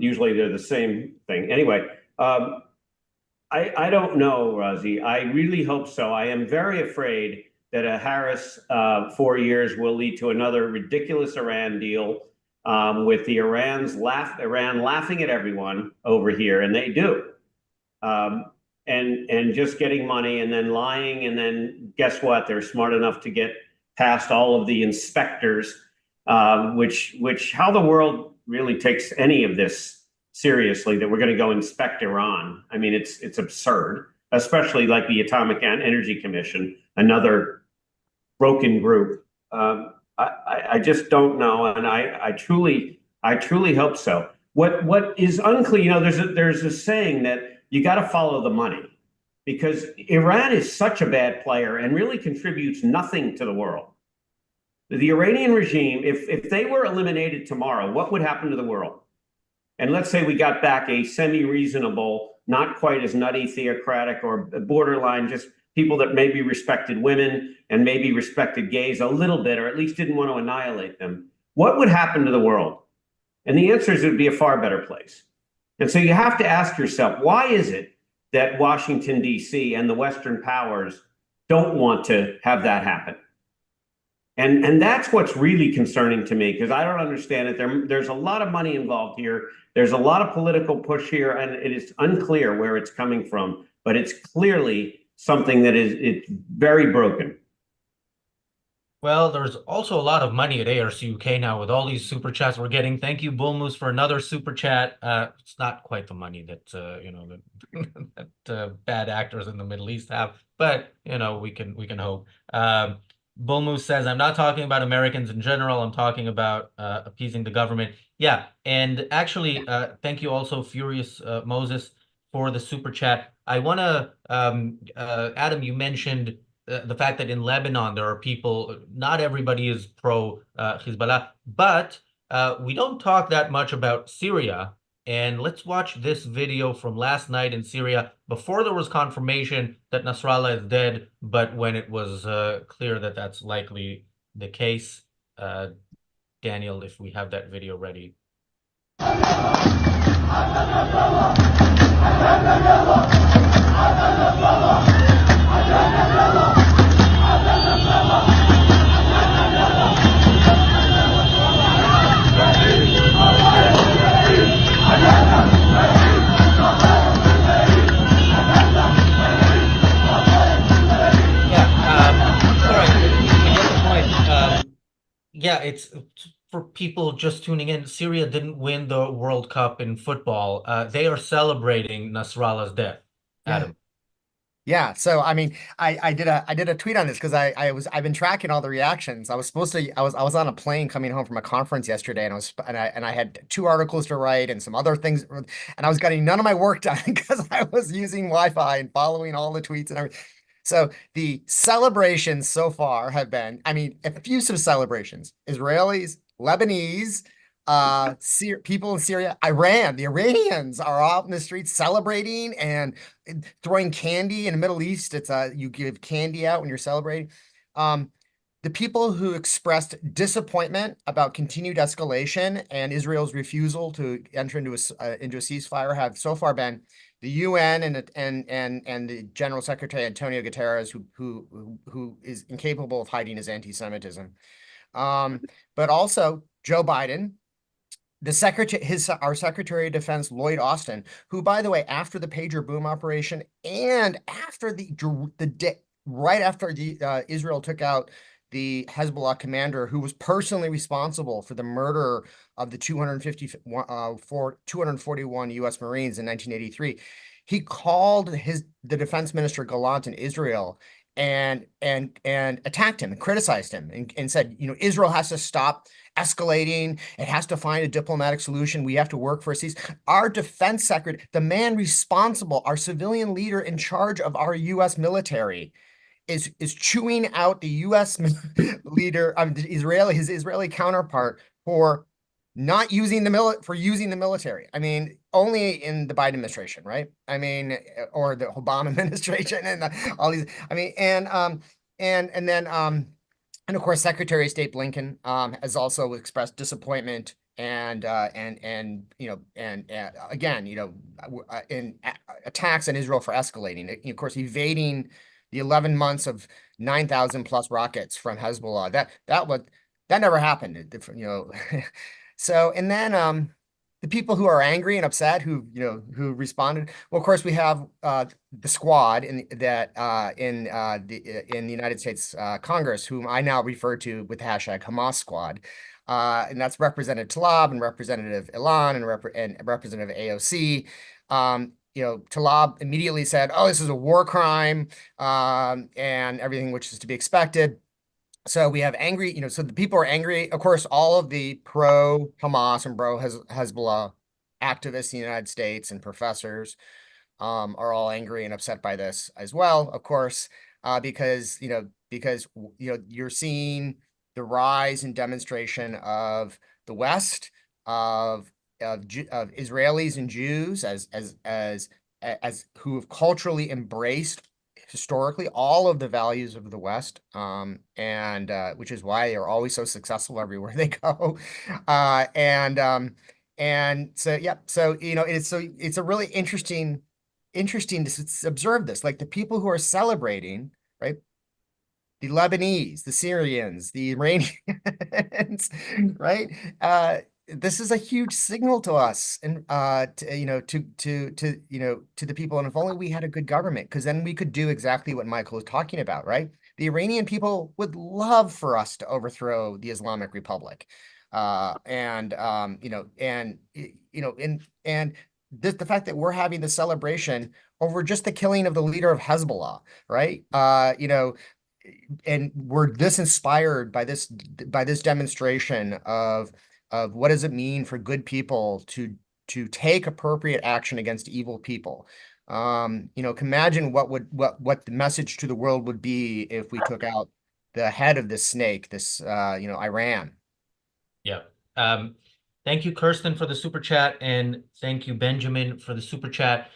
Usually they're the same thing. Anyway, I don't know, Razi. I really hope so. I am very afraid that a Harris 4 years will lead to another ridiculous Iran deal, with the Iran laughing at everyone over here, and they do, and just getting money and then lying, and then guess what? They're smart enough to get past all of the inspectors, which how the world really takes any of this seriously that we're going to go inspect Iran. I mean, it's absurd, especially like the Atomic Energy Commission, another broken group. I just don't know, and I truly hope so. What is unclear, you know, there's a saying that you got to follow the money, because Iran is such a bad player and really contributes nothing to the world. The Iranian regime, if they were eliminated tomorrow, what would happen to the world? And let's say we got back a semi-reasonable, not quite as nutty theocratic or borderline, just people that maybe respected women and maybe respected gays a little bit, or at least didn't want to annihilate them. What would happen to the world? And the answer is it would be a far better place. And so you have to ask yourself, why is it that Washington, D.C. and the Western powers don't want to have that happen? And that's what's really concerning to me, because I don't understand it. There's a lot of money involved here. There's a lot of political push here, and it is unclear where it's coming from, but it's clearly something that it's very broken. Well, there's also a lot of money at ARCUK now with all these super chats we're getting. Thank you, Bull Moose, for another super chat. It's not quite the money that you know that bad actors in the Middle East have, but you know we can hope. Bull Moose says, "I'm not talking about Americans in general. I'm talking about appeasing the government." Yeah, and actually, thank you also, Furious Moses, for the super chat. I want to, Adam, you mentioned the fact that in Lebanon there are people, not everybody is pro Hezbollah, but we don't talk that much about Syria. And let's watch this video from last night in Syria, before there was confirmation that Nasrallah is dead, but when it was clear that that's likely the case. Daniel, if we have that video ready. Yeah, it's for people just tuning in. Syria didn't win the World Cup in football. They are celebrating Nasrallah's death. Adam. Yeah. So I mean, I did a tweet on this because I've been tracking all the reactions. I was on a plane coming home from a conference yesterday, and I had 2 articles to write and some other things, and I was getting none of my work done because I was using Wi-Fi and following all the tweets and everything. So the celebrations so far have been, I mean, effusive celebrations. Israelis, Lebanese, people in Syria, Iran, the Iranians are out in the streets celebrating and throwing candy. In the Middle East, it's you give candy out when you're celebrating. The people who expressed disappointment about continued escalation and Israel's refusal to enter into a ceasefire have so far been the UN and the General Secretary Antonio Guterres, who is incapable of hiding his anti-Semitism, but also Joe Biden, our Secretary of Defense Lloyd Austin, who, by the way, after the pager boom operation and after right after Israel took out the Hezbollah commander, who was personally responsible for the murder of the 241 U.S. Marines in 1983, he called the defense minister Gallant in Israel and attacked him and criticized him and said, you know, Israel has to stop escalating. It has to find a diplomatic solution. We have to work for a cease. Our defense secretary, the man responsible, our civilian leader in charge of our U.S. military, is chewing out the U.S. leader, his Israeli counterpart, for not using using the military. I mean, only in the Biden administration, right? I mean, or the Obama administration and all these. I mean, and then of course, Secretary of State Blinken has also expressed disappointment and again, in attacks on Israel for escalating. Of course, evading the 11 months of 9,000 plus rockets from Hezbollah. That never happened, you know. So, and then the people who are angry and upset, who responded. Well, of course, we have the squad in the United States Congress, whom I now refer to with the hashtag Hamas Squad. and that's Representative Tlaib and Representative Ilan and Representative AOC. Tlaib immediately said, "Oh, this is a war crime," and everything which is to be expected. So we have angry, so the people are angry. Of course, all of the pro-Hamas and pro-Hezbollah activists in the United States and professors are all angry and upset by this as well, of course, because you're seeing the rise and demonstration of the West, of Israelis and Jews as who have culturally embraced historically all of the values of the West, and which is why they're always so successful everywhere they go. And so yeah, so it's a really interesting to observe this, like the people who are celebrating, right? The Lebanese, the Syrians, the Iranians, right? This is a huge signal to us, and to the people. And if only we had a good government, because then we could do exactly what Michael was talking about, right? The Iranian people would love for us to overthrow the Islamic Republic, and the fact that we're having the celebration over just the killing of the leader of Hezbollah, right? And we're this inspired by this demonstration of what does it mean for good people to take appropriate action against evil people. Can imagine what the message to the world would be if we took out the head of this snake, this Iran. Yeah. Thank you, Kirsten, for the super chat, and thank you, Benjamin, for the super chat.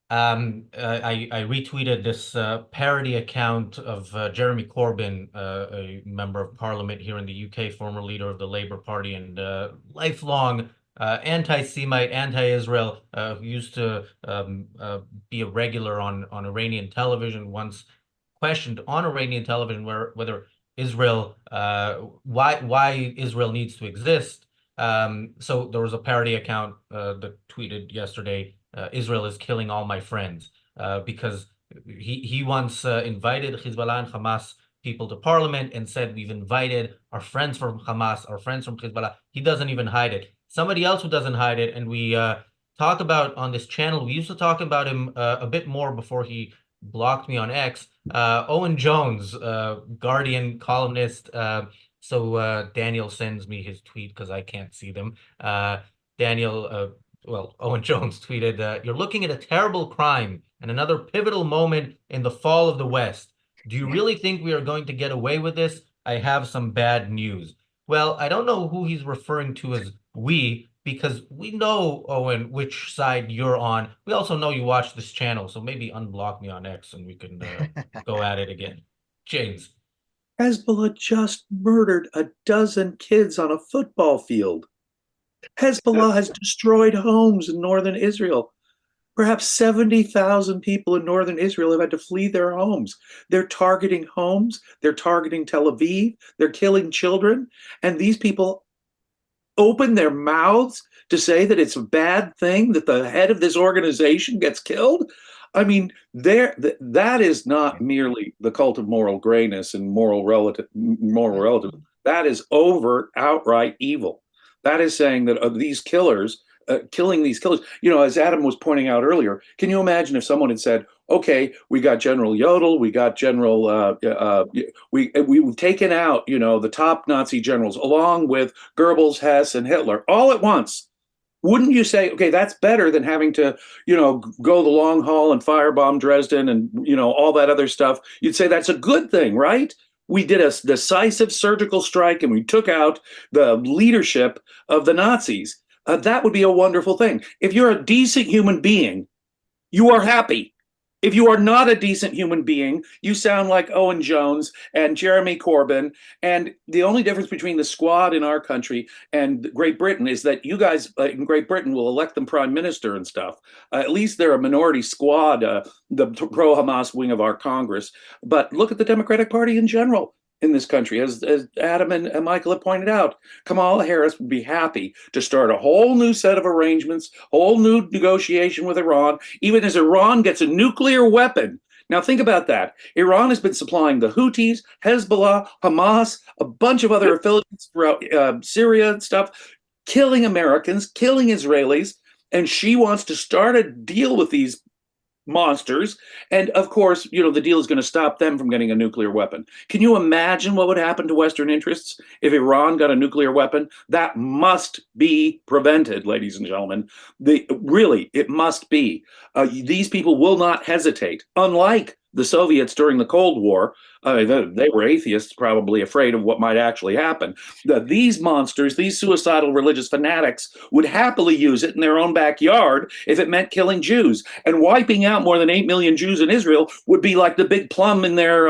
I retweeted this parody account of Jeremy Corbyn, a member of parliament here in the UK, former leader of the Labour Party, and lifelong anti-Semite, anti-Israel, who used to be a regular on Iranian television, once questioned on Iranian television whether Israel, why Israel needs to exist. So there was a parody account that tweeted yesterday, Israel is killing all my friends, because he once invited Hezbollah and Hamas people to parliament and said, we've invited our friends from Hamas, our friends from Hezbollah. He doesn't even hide it. Somebody else who doesn't hide it, and we talk about on this channel, we used to talk about him a bit more before he blocked me on X, Owen Jones, Guardian columnist. So Daniel sends me his tweet because I can't see them. Owen Jones tweeted, you're looking at a terrible crime and another pivotal moment in the fall of the West. Do you really think we are going to get away with this? I have some bad news. Well, I don't know who he's referring to as we, because we know, Owen, which side you're on. We also know you watch this channel, so maybe unblock me on X and we can go at it again. James. Hezbollah just murdered a dozen kids on a football field. Hezbollah has destroyed homes in northern Israel. Perhaps 70,000 people in northern Israel have had to flee their homes. They're targeting homes. They're targeting Tel Aviv. They're killing children. And these people open their mouths to say that it's a bad thing that the head of this organization gets killed. I mean, that is not merely the cult of moral grayness and moral relative. That is overt, outright evil. That is saying that these killers, killing these killers, as Adam was pointing out earlier, can you imagine if someone had said, okay, we got General Yodel, we got General, we've taken out, the top Nazi generals, along with Goebbels, Hess, and Hitler, all at once. Wouldn't you say, okay, that's better than having to, go the long haul and firebomb Dresden and, all that other stuff? You'd say that's a good thing, right? We did a decisive surgical strike and we took out the leadership of the Nazis. That would be a wonderful thing. If you're a decent human being, you are happy. If you are not a decent human being, you sound like Owen Jones and Jeremy Corbyn. And the only difference between the squad in our country and Great Britain is that you guys in Great Britain will elect them prime minister and stuff. At least they're a minority squad, the pro-Hamas wing of our Congress. But look at the Democratic Party in general in this country. As Adam and Michael have pointed out, Kamala Harris would be happy to start a whole new set of arrangements, whole new negotiation with Iran, even as Iran gets a nuclear weapon. Now think about that. Iran has been supplying the Houthis, Hezbollah, Hamas, a bunch of other affiliates throughout Syria and stuff, killing Americans, killing Israelis, and she wants to start a deal with these monsters. And of course, the deal is going to stop them from getting a nuclear weapon. Can you imagine what would happen to Western interests if Iran got a nuclear weapon? That must be prevented, ladies and gentlemen. Really, it must be. These people will not hesitate, unlike the Soviets during the Cold War. They were atheists, probably afraid of what might actually happen. These monsters, these suicidal religious fanatics, would happily use it in their own backyard if it meant killing Jews. And wiping out more than 8 million Jews in Israel would be like the big plum in their,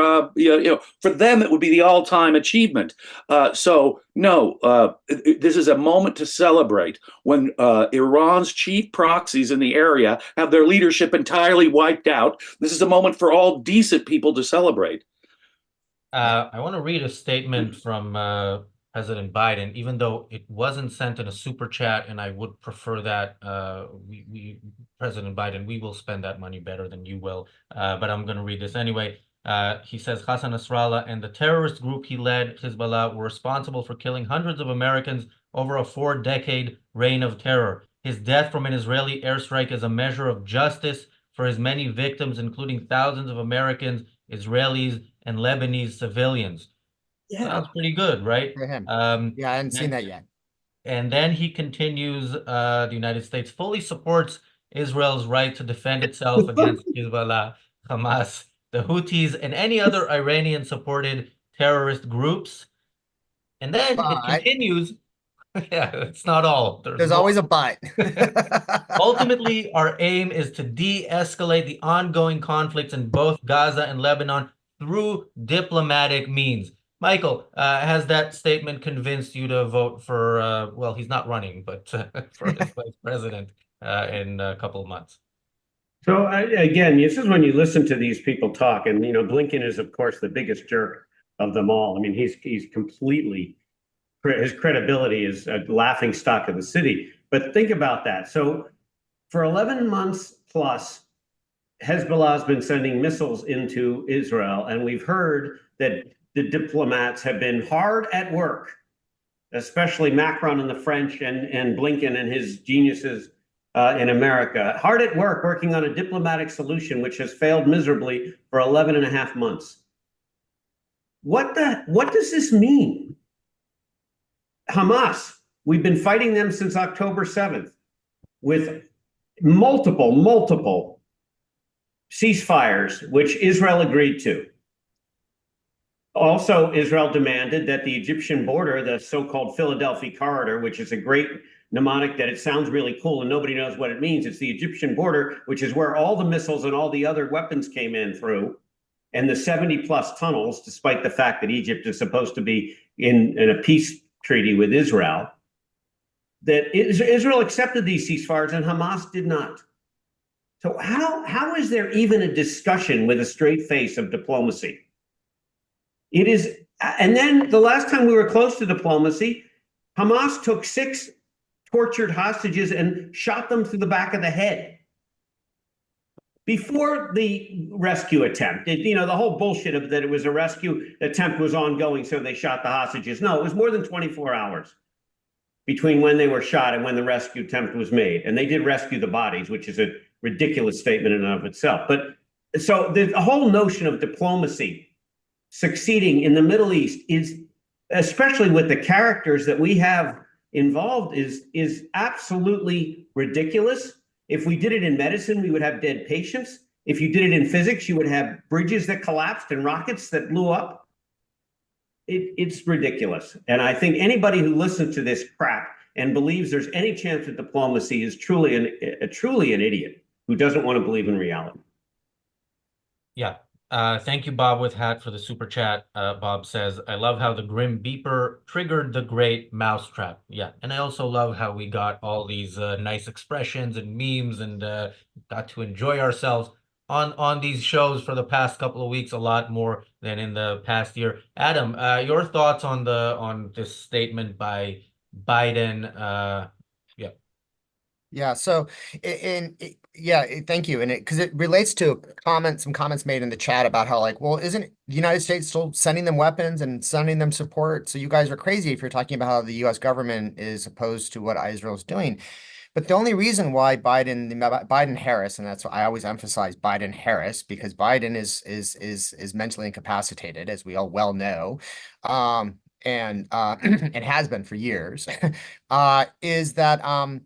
for them, it would be the all-time achievement. No, this is a moment to celebrate when Iran's chief proxies in the area have their leadership entirely wiped out. This is a moment for all decent people to celebrate. I want to read a statement from President Biden, even though it wasn't sent in a super chat, and I would prefer that President Biden, we will spend that money better than you will, but I'm going to read this anyway. He says, Hassan Nasrallah and the terrorist group he led, Hezbollah, were responsible for killing hundreds of Americans over a 4-decade reign of terror. His death from an Israeli airstrike is a measure of justice for his many victims, including thousands of Americans, Israelis, and Lebanese civilians. Yeah. Sounds pretty good, right? For him. Yeah, I hadn't seen that yet. And then he continues, the United States fully supports Israel's right to defend itself against Hezbollah, Hamas, the Houthis, and any other Iranian-supported terrorist groups. And then it continues. Yeah, it's not all. There's always a but. Ultimately, our aim is to de-escalate the ongoing conflicts in both Gaza and Lebanon through diplomatic means. Michael, has that statement convinced you to vote for, well, he's not running, but for his vice president in a couple of months? So again, this is when you listen to these people talk, and Blinken is, of course, the biggest jerk of them all. I mean, he's completely, his credibility is a laughing stock of the city. But think about that. So for 11 months plus, Hezbollah has been sending missiles into Israel, and we've heard that the diplomats have been hard at work, especially Macron and the French and Blinken and his geniuses in America, hard at work working on a diplomatic solution which has failed miserably for 11 and a half months. What does this mean? Hamas, we've been fighting them since October 7th with multiple ceasefires, which Israel agreed to. Also, Israel demanded that the Egyptian border, the so-called Philadelphia corridor, which is a great mnemonic that it sounds really cool and nobody knows what it means. It's the Egyptian border, which is where all the missiles and all the other weapons came in through, and the 70+ tunnels, despite the fact that Egypt is supposed to be in a peace treaty with Israel, that Israel accepted these ceasefires and Hamas did not. So how is there even a discussion with a straight face of diplomacy? It is, and then the last time we were close to diplomacy, Hamas took 6 tortured hostages and shot them through the back of the head before the rescue attempt. The whole bullshit of that it was a rescue attempt was ongoing, so they shot the hostages. No, it was more than 24 hours between when they were shot and when the rescue attempt was made. And they did rescue the bodies, which is a ridiculous statement in and of itself. But so the whole notion of diplomacy succeeding in the Middle East is, especially with the characters that we have involved, is absolutely ridiculous. If we did it in medicine, we would have dead patients. If you did it in physics, you would have bridges that collapsed and rockets that blew up. It's ridiculous. And I think anybody who listens to this crap and believes there's any chance of diplomacy is truly an idiot who doesn't want to believe in reality. Yeah. Thank you, Bob with Hat, for the super chat. Bob says, I love how the Grim Beeper triggered the great mousetrap. Yeah, and I also love how we got all these nice expressions and memes and got to enjoy ourselves on these shows for the past couple of weeks, a lot more than in the past year. Adam, your thoughts on this statement by Biden? Yeah. Yeah. So, thank you. And because it relates to some comments made in the chat about how, like, well, isn't the United States still sending them weapons and sending them support? So you guys are crazy if you're talking about how the U.S. government is opposed to what Israel's doing. But the only reason why Biden Harris, and that's why I always emphasize Biden Harris, because Biden is mentally incapacitated, as we all well know, and it has been for years, is that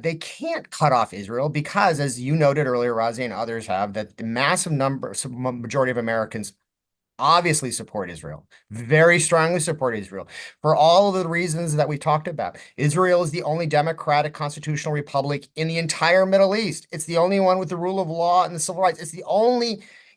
they can't cut off Israel because, as you noted earlier, Razi and others have, that the majority of Americans obviously support Israel, very strongly support Israel for all of the reasons that we talked about. Israel is the only democratic constitutional republic in the entire Middle East. It's the only one with the rule of law and the civil rights.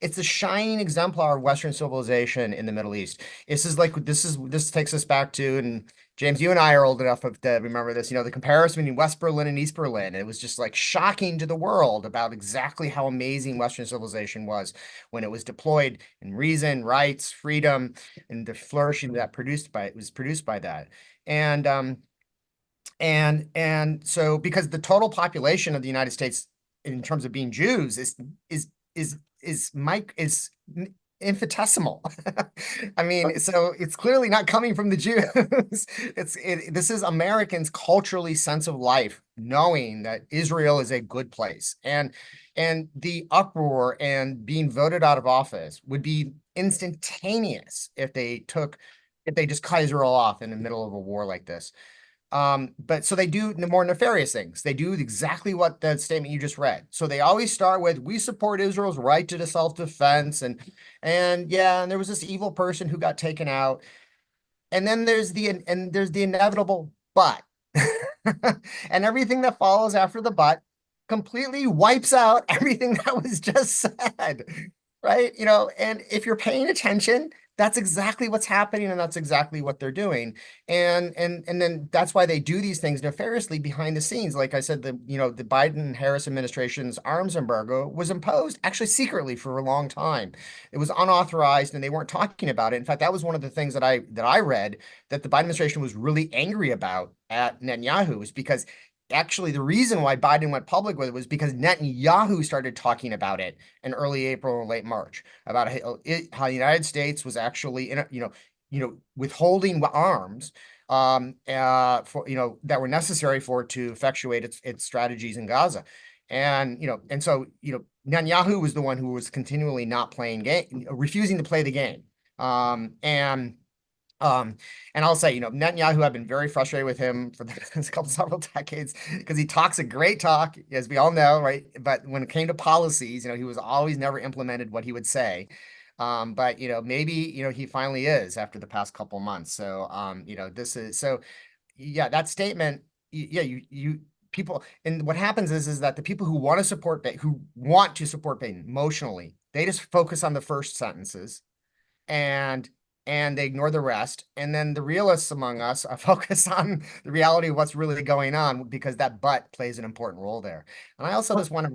It's the shining exemplar of Western civilization in the Middle East. This takes us back to, and James, you and I are old enough to remember this, the comparison between West Berlin and East Berlin. It was just like shocking to the world about exactly how amazing Western civilization was when it was deployed in reason, rights, freedom, and the flourishing that was produced by that. And so because the total population of the United States in terms of being Jews is infinitesimal. I mean, so it's clearly not coming from the Jews. This is Americans' culturally sense of life, knowing that Israel is a good place, and the uproar and being voted out of office would be instantaneous if they just cut Israel off in the middle of a war like this. But so they do the more nefarious things. They do exactly what the statement you just read. So they always start with, we support Israel's right to self-defense. And there was this evil person who got taken out. And then there's the inevitable but. And everything that follows after the but completely wipes out everything that was just said. Right? And if you're paying attention, that's exactly what's happening, and that's exactly what they're doing. And then that's why they do these things nefariously behind the scenes. Like I said, the Biden-Harris administration's arms embargo was imposed actually secretly for a long time. It was unauthorized, and they weren't talking about it. In fact, that was one of the things that I read that the Biden administration was really angry about at Netanyahu, is because actually the reason why Biden went public with it was because Netanyahu started talking about it in early April or late March, about how the United States was actually withholding arms for that were necessary for it to effectuate its strategies in Gaza. And so Netanyahu was the one who was continually not playing game, refusing to play the game. And I'll say, Netanyahu, I've been very frustrated with him for several decades, because he talks a great talk, as we all know, right? But when it came to policies, he was always never implemented what he would say. But maybe he finally is after the past couple months. So that statement, you people, and what happens is that the people who want to support Biden emotionally, they just focus on the first sentences and they ignore the rest. And then the realists among us are focused on the reality of what's really going on, because that but plays an important role there. And I also just want to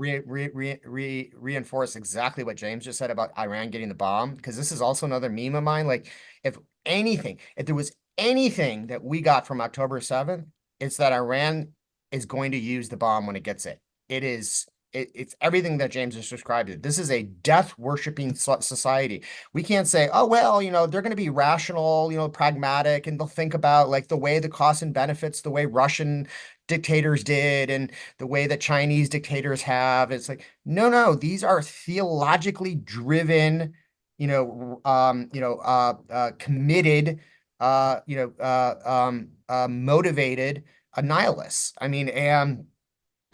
reinforce exactly what James just said about Iran getting the bomb, because this is also another meme of mine. Like, if there was anything that we got from October 7th, it's that Iran is going to use the bomb when it gets it. It's everything that James has described. This is a death-worshipping society. We can't say, oh, well, they're going to be rational, pragmatic, and they'll think about like the way the costs and benefits, the way Russian dictators did, and the way that Chinese dictators have. It's like, no, these are theologically driven, committed, motivated nihilists. I mean,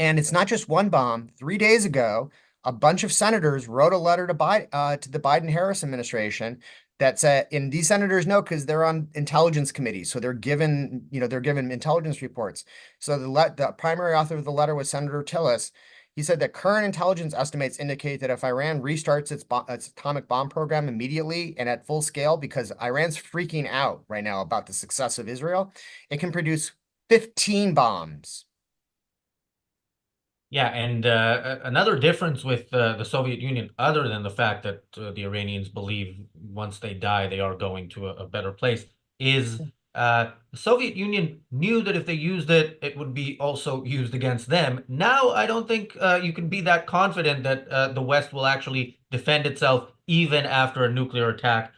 and it's not just one bomb. 3 days ago, a bunch of senators wrote a letter to the Biden-Harris administration that said, and these senators know because they're on intelligence committees, so they're given intelligence reports. So the primary author of the letter was Senator Tillis. He said that current intelligence estimates indicate that if Iran restarts its atomic bomb program immediately and at full scale, because Iran's freaking out right now about the success of Israel, it can produce 15 bombs. Yeah, and another difference with the Soviet Union, other than the fact that the Iranians believe once they die, they are going to a better place, is The Soviet Union knew that if they used it, it would be also used against them. Now, I don't think you can be that confident that the West will actually defend itself even after a nuclear attack.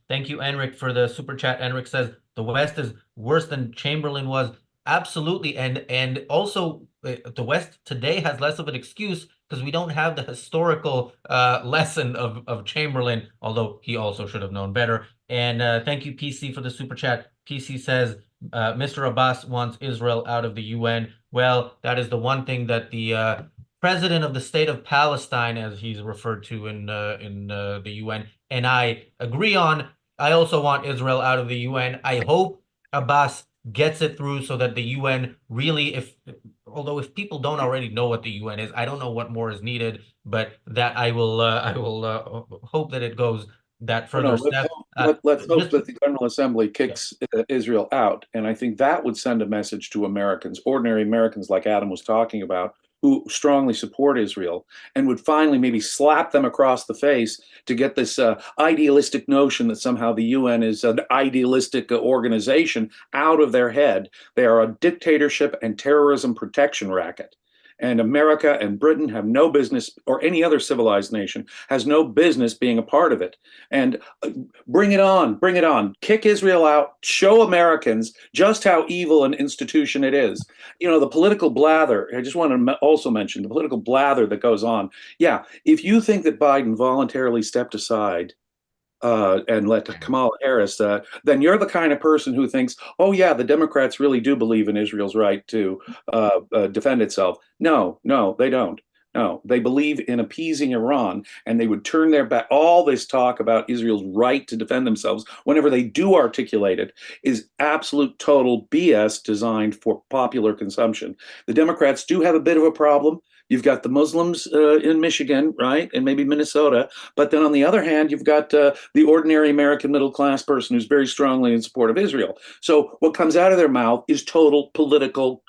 Thank you, Enric, for the super chat. Enric says the West is worse than Chamberlain was. Absolutely, and also the West today has less of an excuse because we don't have the historical lesson of Chamberlain, although he also should have known better. And thank you, PC, for the super chat. PC says Mr. Abbas wants Israel out of the UN. Well, that is the one thing that the president of the state of Palestine, as he's referred to in the UN, and I agree on. I also want Israel out of the UN. I hope Abbas gets it through so that the UN really, although if people don't already know what the UN is, I don't know what more is needed, but that I will hope that it goes that further step. Let's hope that the General Assembly kicks Israel out. And I think that would send a message to Americans, ordinary Americans like Adam was talking about, who strongly support Israel, and would finally maybe slap them across the face to get this idealistic notion that somehow the UN is an idealistic organization out of their head. They are a dictatorship and terrorism protection racket. And America and Britain have no business, or any other civilized nation has no business being a part of it. And bring it on, bring it on. Kick Israel out, show Americans just how evil an institution it is. You know, the political blather, I just want to also mention the political blather that goes on. Yeah, if you think that Biden voluntarily stepped aside and let Kamala Harris, then you're the kind of person who thinks, oh, yeah, the Democrats really do believe in Israel's right to defend itself. No, they don't. No, they believe in appeasing Iran, and they would turn their back. All this talk about Israel's right to defend themselves, whenever they do articulate it, is absolute total BS designed for popular consumption. The Democrats do have a bit of a problem. You've got the Muslims in Michigan, right, and maybe Minnesota. But then on the other hand, you've got the ordinary American middle-class person who's very strongly in support of Israel. So what comes out of their mouth is total political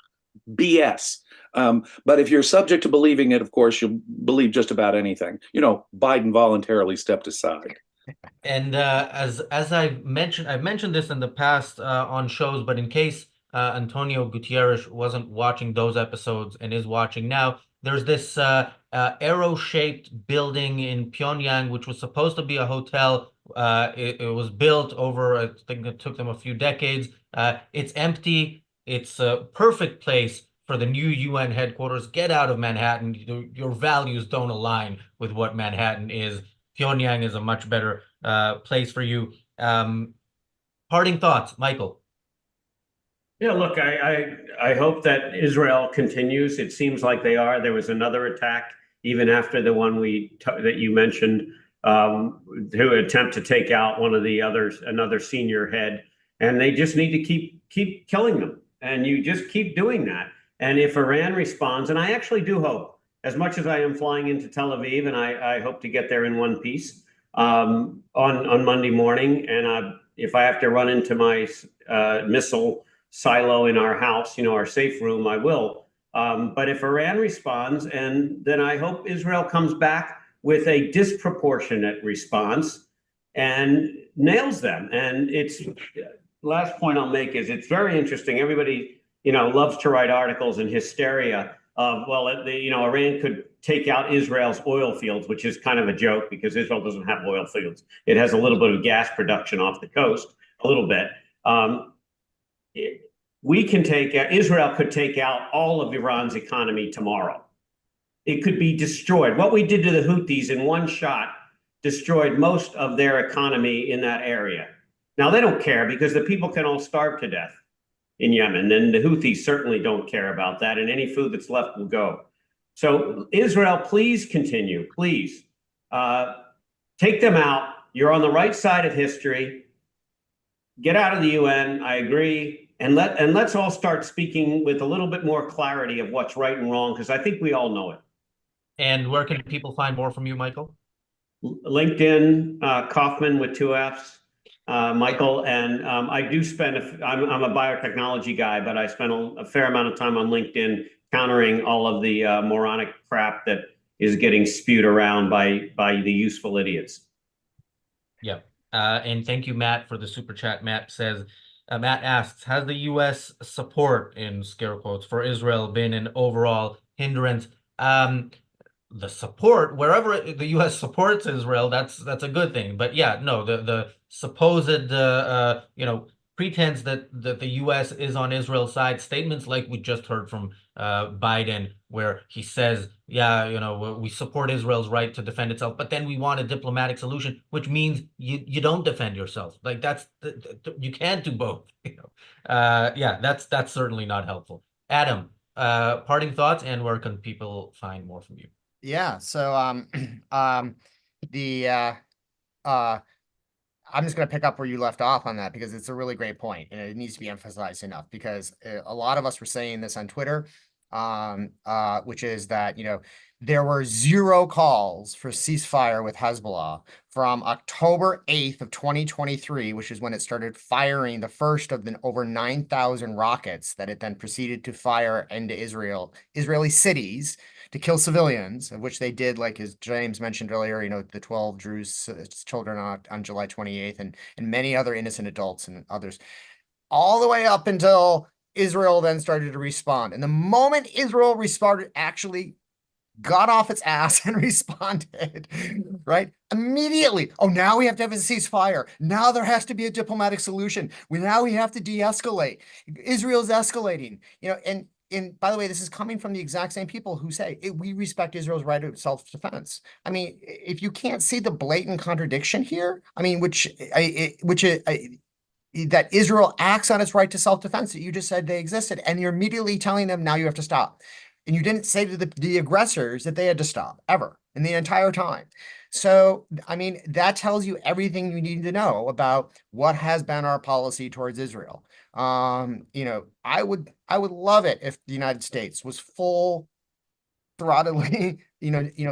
BS. But if you're subject to believing it, of course, you'll believe just about anything. You know, Biden voluntarily stepped aside. And as I've mentioned this in the past on shows, but in case Antonio Gutierrez wasn't watching those episodes and is watching now, there's this arrow-shaped building in Pyongyang, which was supposed to be a hotel. It was built over, I think it took them a few decades. It's empty. It's a perfect place for the new UN headquarters. Get out of Manhattan. Your values don't align with what Manhattan is. Pyongyang is a much better place for you. Parting thoughts, Michael. Yeah, look, I hope that Israel continues. It seems like they are. There was another attack even after the one that you mentioned, to attempt to take out one of the others, another senior head, and they just need to keep killing them. And you just keep doing that. And if Iran responds, and I actually do hope, as much as I am flying into Tel Aviv, and I hope to get there in one piece on Monday morning, and if I have to run into my missile silo in our house, our safe room, I will. But if Iran responds, and then I hope Israel comes back with a disproportionate response and nails them. And last point I'll make is it's very interesting. Everybody, loves to write articles in hysteria of, well, Iran could take out Israel's oil fields, which is kind of a joke because Israel doesn't have oil fields. It has a little bit of gas production off the coast, a little bit. Israel could take out all of Iran's economy tomorrow. It could be destroyed. What we did to the Houthis in one shot destroyed most of their economy in that area. Now, they don't care because the people can all starve to death in Yemen, and the Houthis certainly don't care about that, and any food that's left will go. So Israel, please continue. Please take them out. You're on the right side of history. Get out of the UN. I agree. And let's all start speaking with a little bit more clarity of what's right and wrong, because I think we all know it. And where can people find more from you, Michael? LinkedIn, Kaufman with 2 Fs, Michael. And I do spend, I'm a biotechnology guy, but I spend a fair amount of time on LinkedIn countering all of the moronic crap that is getting spewed around by the useful idiots. Yep. And thank you, Matt, for the super chat. Matt says, Matt asks, has the U.S. support, in scare quotes, for Israel been an overall hindrance? The support, wherever the U.S. supports Israel, that's a good thing. But yeah, no, the supposed pretense that the U.S. is on Israel's side, statements like we just heard from Biden, where he says, yeah, we support Israel's right to defend itself, but then we want a diplomatic solution, which means you don't defend yourself. Like you can't do both. Yeah, that's certainly not helpful. Adam, parting thoughts, and where can people find more from you? Yeah. So the I'm just going to pick up where you left off on that because it's a really great point and it needs to be emphasized enough because a lot of us were saying this on Twitter, which is that, there were 0 calls for ceasefire with Hezbollah from October 8th of 2023, which is when it started firing the first of the over 9,000 rockets that it then proceeded to fire into Israeli cities to kill civilians, of which they did, like as James mentioned earlier, the 12 Druze children on July 28th and many other innocent adults and others, all the way up until Israel then started to respond. And the moment Israel responded, actually got off its ass and responded, right? Immediately. Oh, now we have to have a ceasefire. Now there has to be a diplomatic solution. Now we have to de-escalate. Israel's escalating, and by the way, this is coming from the exact same people who say we respect Israel's right of self-defense. I mean, if you can't see the blatant contradiction here, I mean, that Israel acts on its right to self-defense that you just said they existed, and you're immediately telling them now you have to stop. And you didn't say to the aggressors that they had to stop ever in the entire time. So, I mean, that tells you everything you need to know about what has been our policy towards Israel. I would love it if the United States was full throttledly,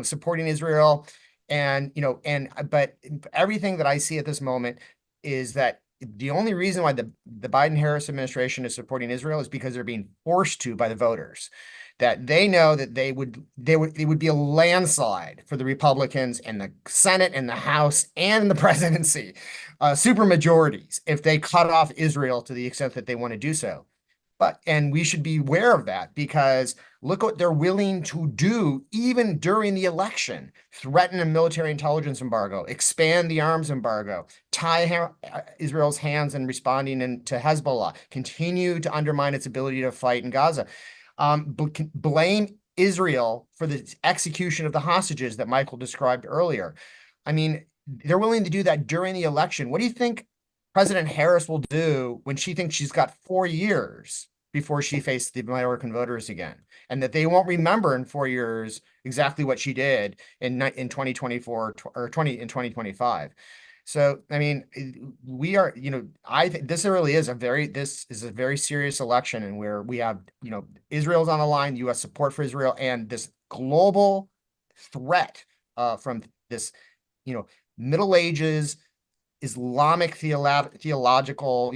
supporting Israel, but everything that I see at this moment is that the only reason why the Biden-Harris administration is supporting Israel is because they're being forced to by the voters. That they know that it would be a landslide for the Republicans and the Senate and the House and the presidency, super majorities, if they cut off Israel to the extent that they want to do so. And we should be aware of that because look what they're willing to do even during the election: threaten a military intelligence embargo, expand the arms embargo, tie Israel's hands in responding to Hezbollah, continue to undermine its ability to fight in Gaza. Blame Israel for the execution of the hostages that Michael described earlier. I mean, they're willing to do that during the election. What do you think President Harris will do when she thinks she's got 4 years before she faces the American voters again, and that they won't remember in 4 years exactly what she did in 2024 or in 2025? So, I mean, we are, I think this really is this is a very serious election, and where we have, Israel's on the line, U.S. support for Israel, and this global threat from this, Middle Ages Islamic theological,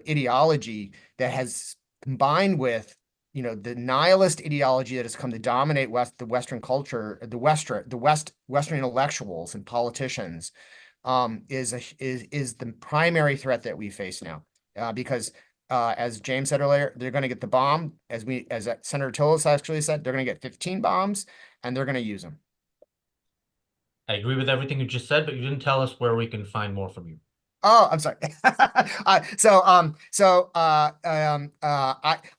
ideology that has combined with, the nihilist ideology that has come to dominate the Western culture, Western intellectuals and politicians, is the primary threat that we face now. Because as James said earlier, they're going to get the bomb, as Senator Tillis actually said, they're going to get 15 bombs and they're going to use them. I agree with everything you just said, but you didn't tell us where we can find more from you. Oh, I'm sorry.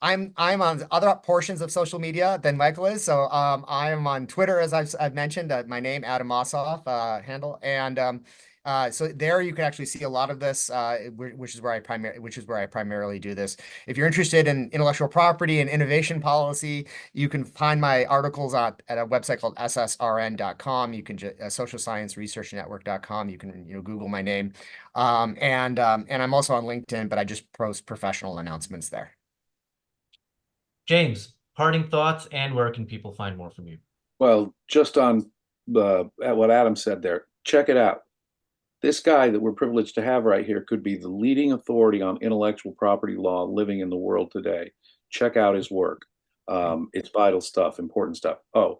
I'm on other portions of social media than Michael is. So I am on Twitter, as I've mentioned, my name, Adam Ossoff, handle, and so there you can actually see a lot of this, which is where I primarily do this. If you're interested in intellectual property and innovation policy, you can find my articles at a website called ssrn.com. You can socialscienceresearchnetwork.com. You can Google my name, and I'm also on LinkedIn, but I just post professional announcements there. James, parting thoughts, and where can people find more from you? Well, just on what Adam said there, check it out. This guy that we're privileged to have right here could be the leading authority on intellectual property law living in the world today. Check out his work. It's vital stuff, important stuff. Oh,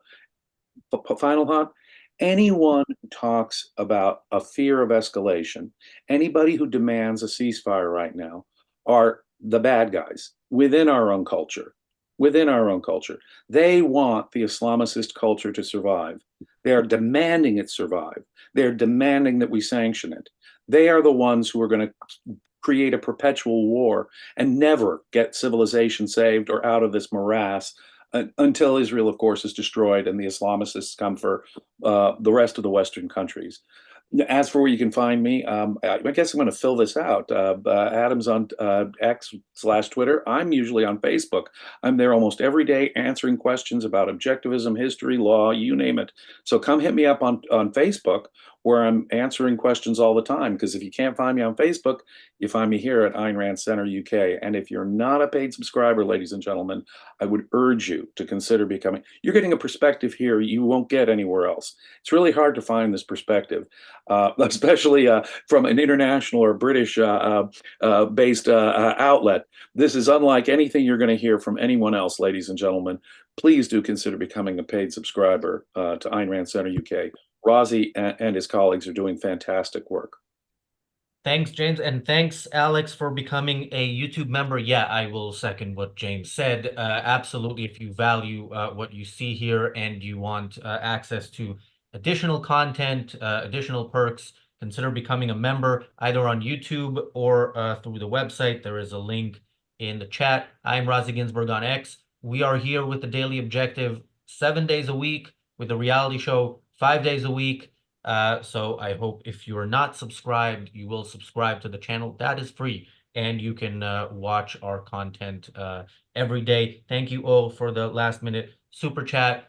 final thought. Anyone who talks about a fear of escalation, anybody who demands a ceasefire right now, are the bad guys within our own culture. Within our own culture, they want the Islamicist culture to survive. They are demanding it survive. They're demanding that we sanction it. They are the ones who are going to create a perpetual war and never get civilization saved or out of this morass until Israel, of course, is destroyed and the Islamicists come for the rest of the Western countries. As for where you can find me, I guess I'm going to fill this out. Adam's on X/Twitter. I'm usually on Facebook. I'm there almost every day answering questions about objectivism, history, law, you name it. So come hit me up on Facebook, where I'm answering questions all the time. Because if you can't find me on Facebook, you find me here at Ayn Rand Center UK. And if you're not a paid subscriber, ladies and gentlemen, I would urge you to consider becoming. You're getting a perspective here you won't get anywhere else. It's really hard to find this perspective, especially from an international or British based outlet. This is unlike anything you're going to hear from anyone else, ladies and gentlemen. Please do consider becoming a paid subscriber to Ayn Rand Center UK. Razi and his colleagues are doing fantastic work. Thanks, James, and thanks, Alex, for becoming a YouTube member. Yeah, I will second what James said. Absolutely, if you value what you see here and you want access to additional content, additional perks, consider becoming a member either on YouTube or through the website. There is a link in the chat. I'm Razi Ginsburg on X. We are here with the Daily Objective 7 days a week, with a reality show 5 days a week. So I hope if you are not subscribed, you will subscribe to the channel. That is free, and you can watch our content every day. Thank you all for the last minute super chat.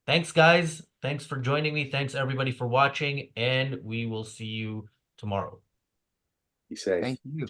Thanks, guys. Thanks for joining me. Thanks, everybody, for watching, and we will see you tomorrow. Be safe. Thank you.